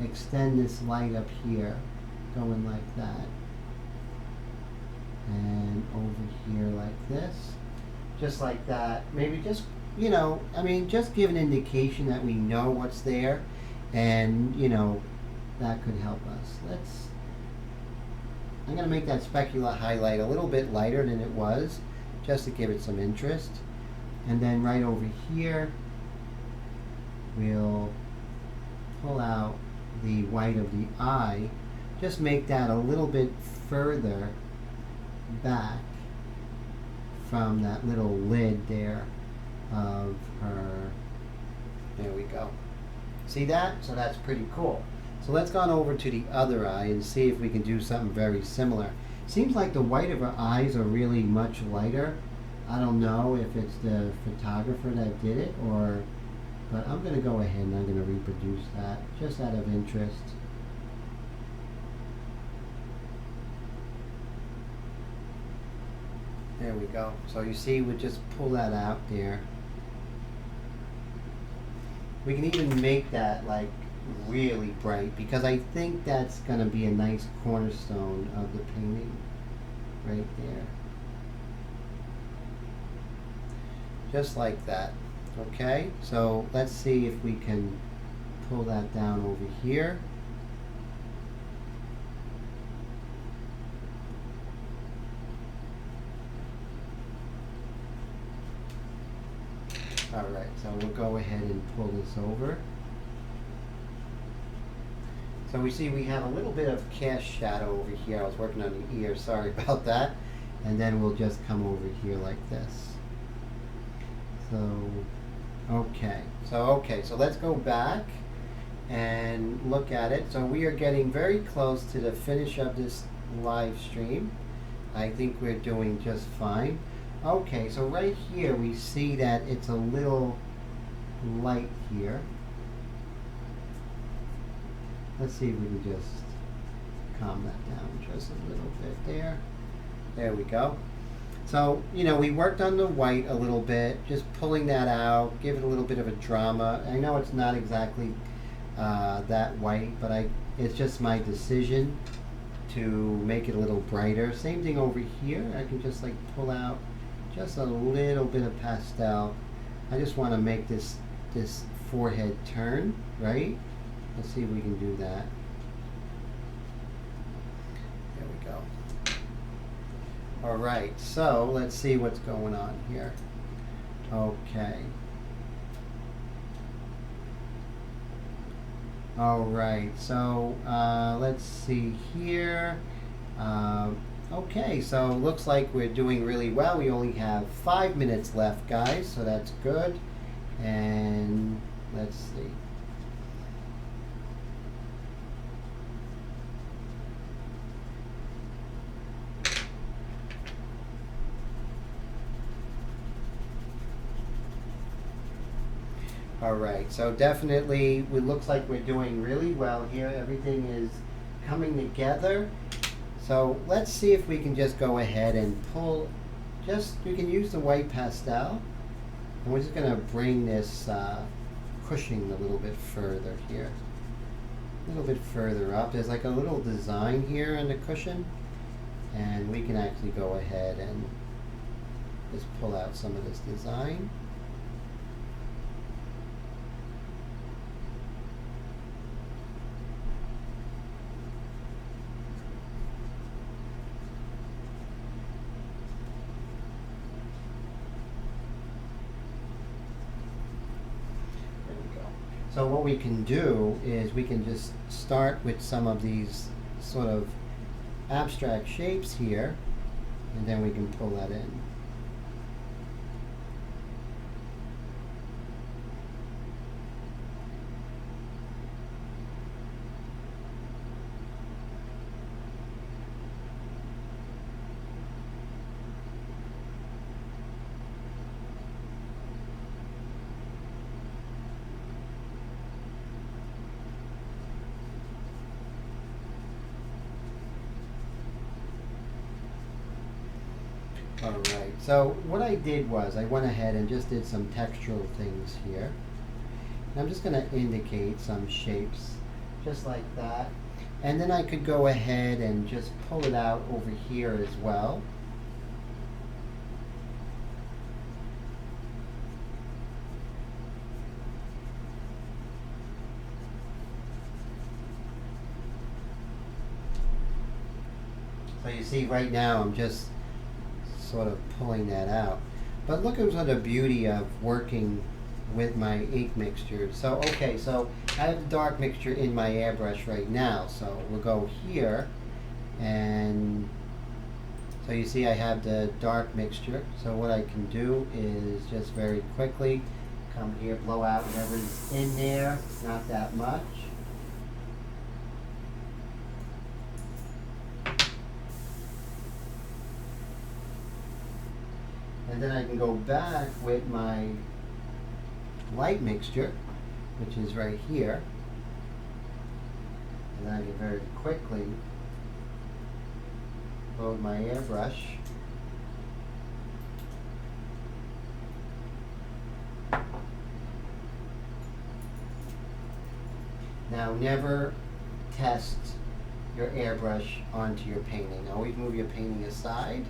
extend this light up here, going like that, and over here like this, just like that. Maybe just, you know, I mean, just give an indication that we know what's there, and, you know, that could help us. I'm going to make that specular highlight a little bit lighter than it was, just to give it some interest. And then right over here, we'll pull out the white of the eye, just make that a little bit further back from that little lid there of her. There we go. See that? So that's pretty cool. So let's go on over to the other eye and see if we can do something very similar. Seems like the white of her eyes are really much lighter. I don't know if it's the photographer that did it, or, but I'm going to go ahead and I'm going to reproduce that just out of interest. There we go. So you see, we just pull that out there. We can even make that like really bright, because I think that's going to be a nice cornerstone of the painting right there. Just like that. Okay, so let's see if we can pull that down over here. Alright, so we'll go ahead and pull this over. So we see we have a little bit of cast shadow over here. I was working on the ear, sorry about that. And then we'll just come over here like this. So, okay, so let's go back and look at it. So we are getting very close to the finish of this live stream. I think we're doing just fine. Okay, so right here we see that it's a little light here. Let's see if we can just calm that down just a little bit there. There we go. So, you know, we worked on the white a little bit, just pulling that out, give it a little bit of a drama. I know it's not exactly that white, but it's just my decision to make it a little brighter. Same thing over here. I can just like pull out just a little bit of pastel. I just want to make this forehead turn, right? Let's see if we can do that. There we go. All right, so let's see what's going on here. Okay. All right, so let's see here. Okay, so looks like we're doing really well. We only have 5 minutes left, guys, so that's good. And let's see. All right, so definitely it looks like we're doing really well here. Everything is coming together. So let's see if we can just go ahead and pull, we can use the white pastel. And we're just gonna bring this cushion a little bit further here. A little bit further up. There's like a little design here on the cushion. And we can actually go ahead and just pull out some of this design. So what we can do is we can just start with some of these sort of abstract shapes here, and then we can pull that in. Alright, so what I did was I went ahead and just did some textural things here. And I'm just going to indicate some shapes just like that. And then I could go ahead and just pull it out over here as well. So you see right now I'm just sort of pulling that out. But look at the beauty of working with my ink mixture. So okay, so I have the dark mixture in my airbrush right now. So we'll go here, and so you see I have the dark mixture. So what I can do is just very quickly come here, blow out whatever's in there, not that much. And then I can go back with my light mixture, which is right here. And then I can very quickly load my airbrush. Now never test your airbrush onto your painting. Always move your painting aside,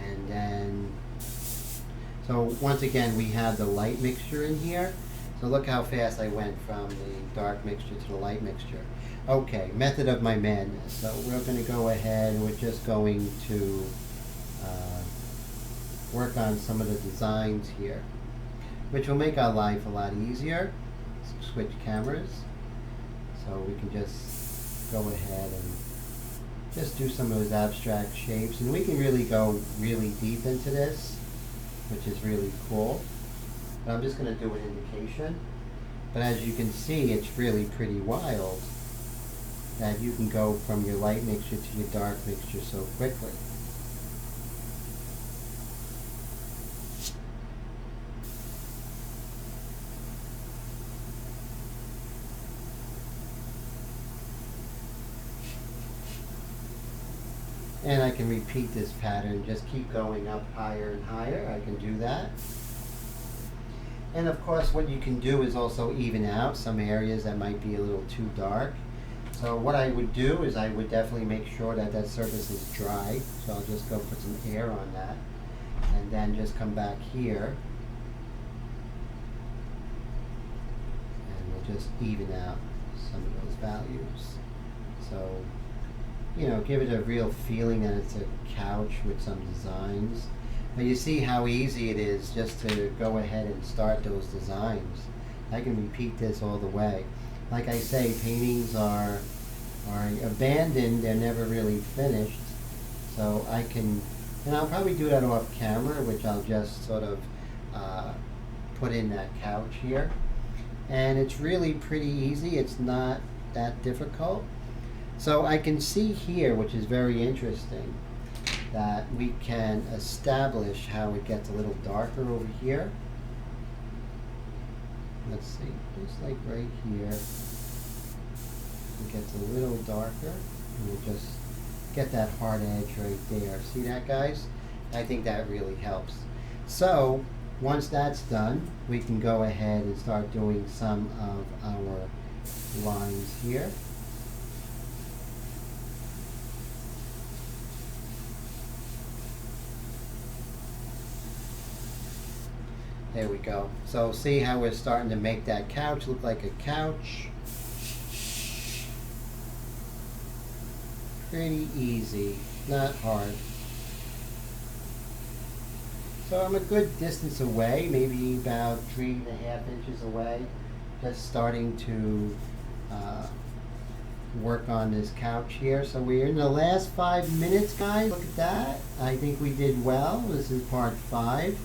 and then so once again, we have the light mixture in here. So look how fast I went from the dark mixture to the light mixture. Okay, method of my madness. So we're going to go ahead and we're just going to work on some of the designs here, which will make our life a lot easier. Switch cameras. So we can just go ahead and just do some of those abstract shapes. And we can really go really deep into this, which is really cool. But I'm just going to do an indication. But as you can see, it's really pretty wild that you can go from your light mixture to your dark mixture so quickly. And I can repeat this pattern, just keep going up higher and higher. I can do that. And of course, what you can do is also even out some areas that might be a little too dark. So what I would do is I would definitely make sure that that surface is dry. So I'll just go put some air on that. And then just come back here. And we'll just even out some of those values. So, you know, give it a real feeling that it's a couch with some designs. But you see how easy it is just to go ahead and start those designs. I can repeat this all the way. Like I say, paintings are abandoned, they're never really finished. So I can, and I'll probably do that off camera, which I'll just sort of put in that couch here. And it's really pretty easy, it's not that difficult. So I can see here, which is very interesting, that we can establish how it gets a little darker over here. Let's see, just like right here, it gets a little darker, and we'll just get that hard edge right there. See that, guys? I think that really helps. So once that's done, we can go ahead and start doing some of our lines here. There we go. So see how we're starting to make that couch look like a couch. Pretty easy, not hard. So I'm a good distance away, maybe about 3.5 inches away, just starting to work on this couch here. So we're in the last 5 minutes, guys. Look at that. I think we did well. This is part 5.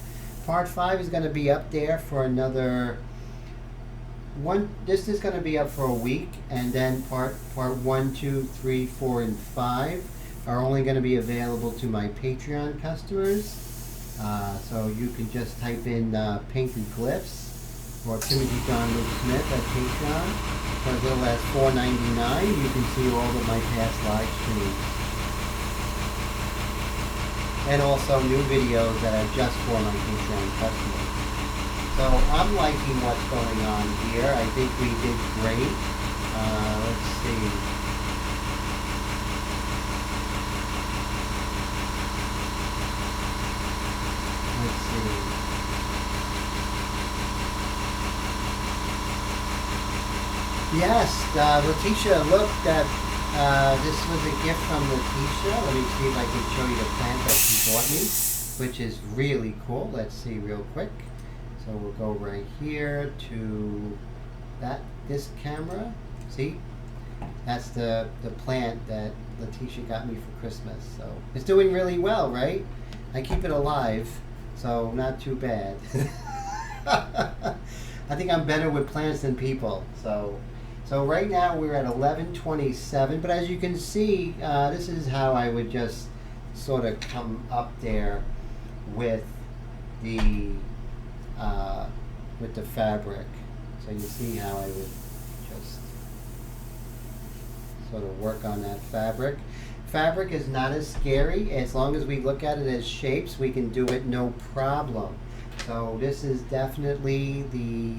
Part 5 is going to be up there for another one. This is going to be up for a week, and then part 1, 2, 3, 4, and 5 are only going to be available to my Patreon customers. So you can just type in Painted Glyphs or Timothy John Luke Smith at Patreon. For as little as $4.99, you can see all of my past live streams. And also new videos that are just for my Patreon customers. So I'm liking what's going on here. I think we did great. Let's see. Let's see. Yes, Letitia, look, this was a gift from Letitia. Let me see if I can show you the plant that she bought me, which is really cool. Let's see real quick. So we'll go right here to this camera. See? That's the plant that Letitia got me for Christmas. So it's doing really well, right? I keep it alive, so not too bad. I think I'm better with plants than people. So right now we're at 11:27, but as you can see, this is how I would just sort of come up there with the fabric. So you see how I would just sort of work on that fabric. Fabric is not as scary. As long as we look at it as shapes, we can do it no problem. So this is definitely the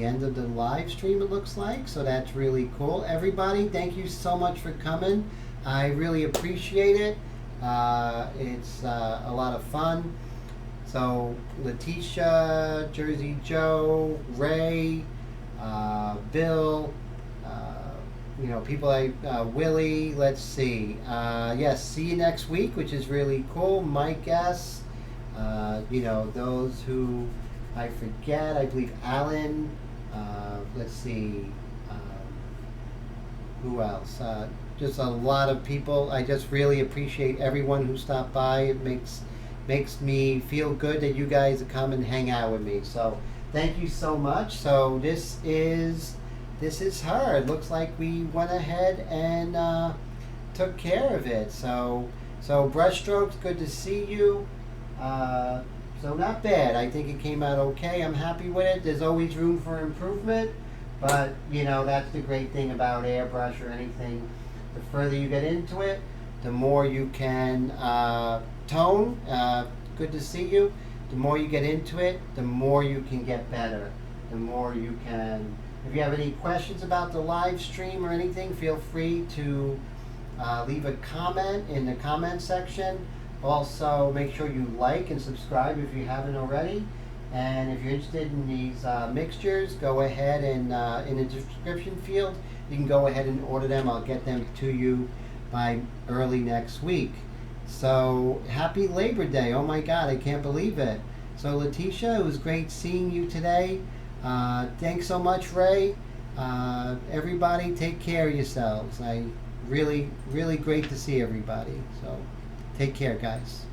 end of the live stream, it looks like. So that's really cool. Everybody, thank you so much for coming. I really appreciate it. It's a lot of fun. So Letitia, Jersey Joe, Ray, Bill, people like Willie. Let's see. Yes, see you next week, which is really cool. Mike S. Those who I forget, I believe Alan. Let's see. Who else? Just a lot of people. I just really appreciate everyone who stopped by. It makes me feel good that you guys come and hang out with me. So thank you so much. So this is her. It looks like we went ahead and took care of it. So brushstrokes, good to see you. So not bad. I think it came out okay. I'm happy with it. There's always room for improvement, but that's the great thing about airbrush or anything. The further you get into it, the more you can tone. Good to see you. The more you get into it, the more you can get better. The more you can. If you have any questions about the live stream or anything, feel free to leave a comment in the comment section. Also, make sure you like and subscribe if you haven't already. And if you're interested in these mixtures, go ahead and in the description field, you can go ahead and order them. I'll get them to you by early next week. So, happy Labor Day. Oh my God, I can't believe it. So, Letitia, it was great seeing you today. Thanks so much, Ray. Everybody, take care of yourselves. Really, really great to see everybody. So, take care, guys.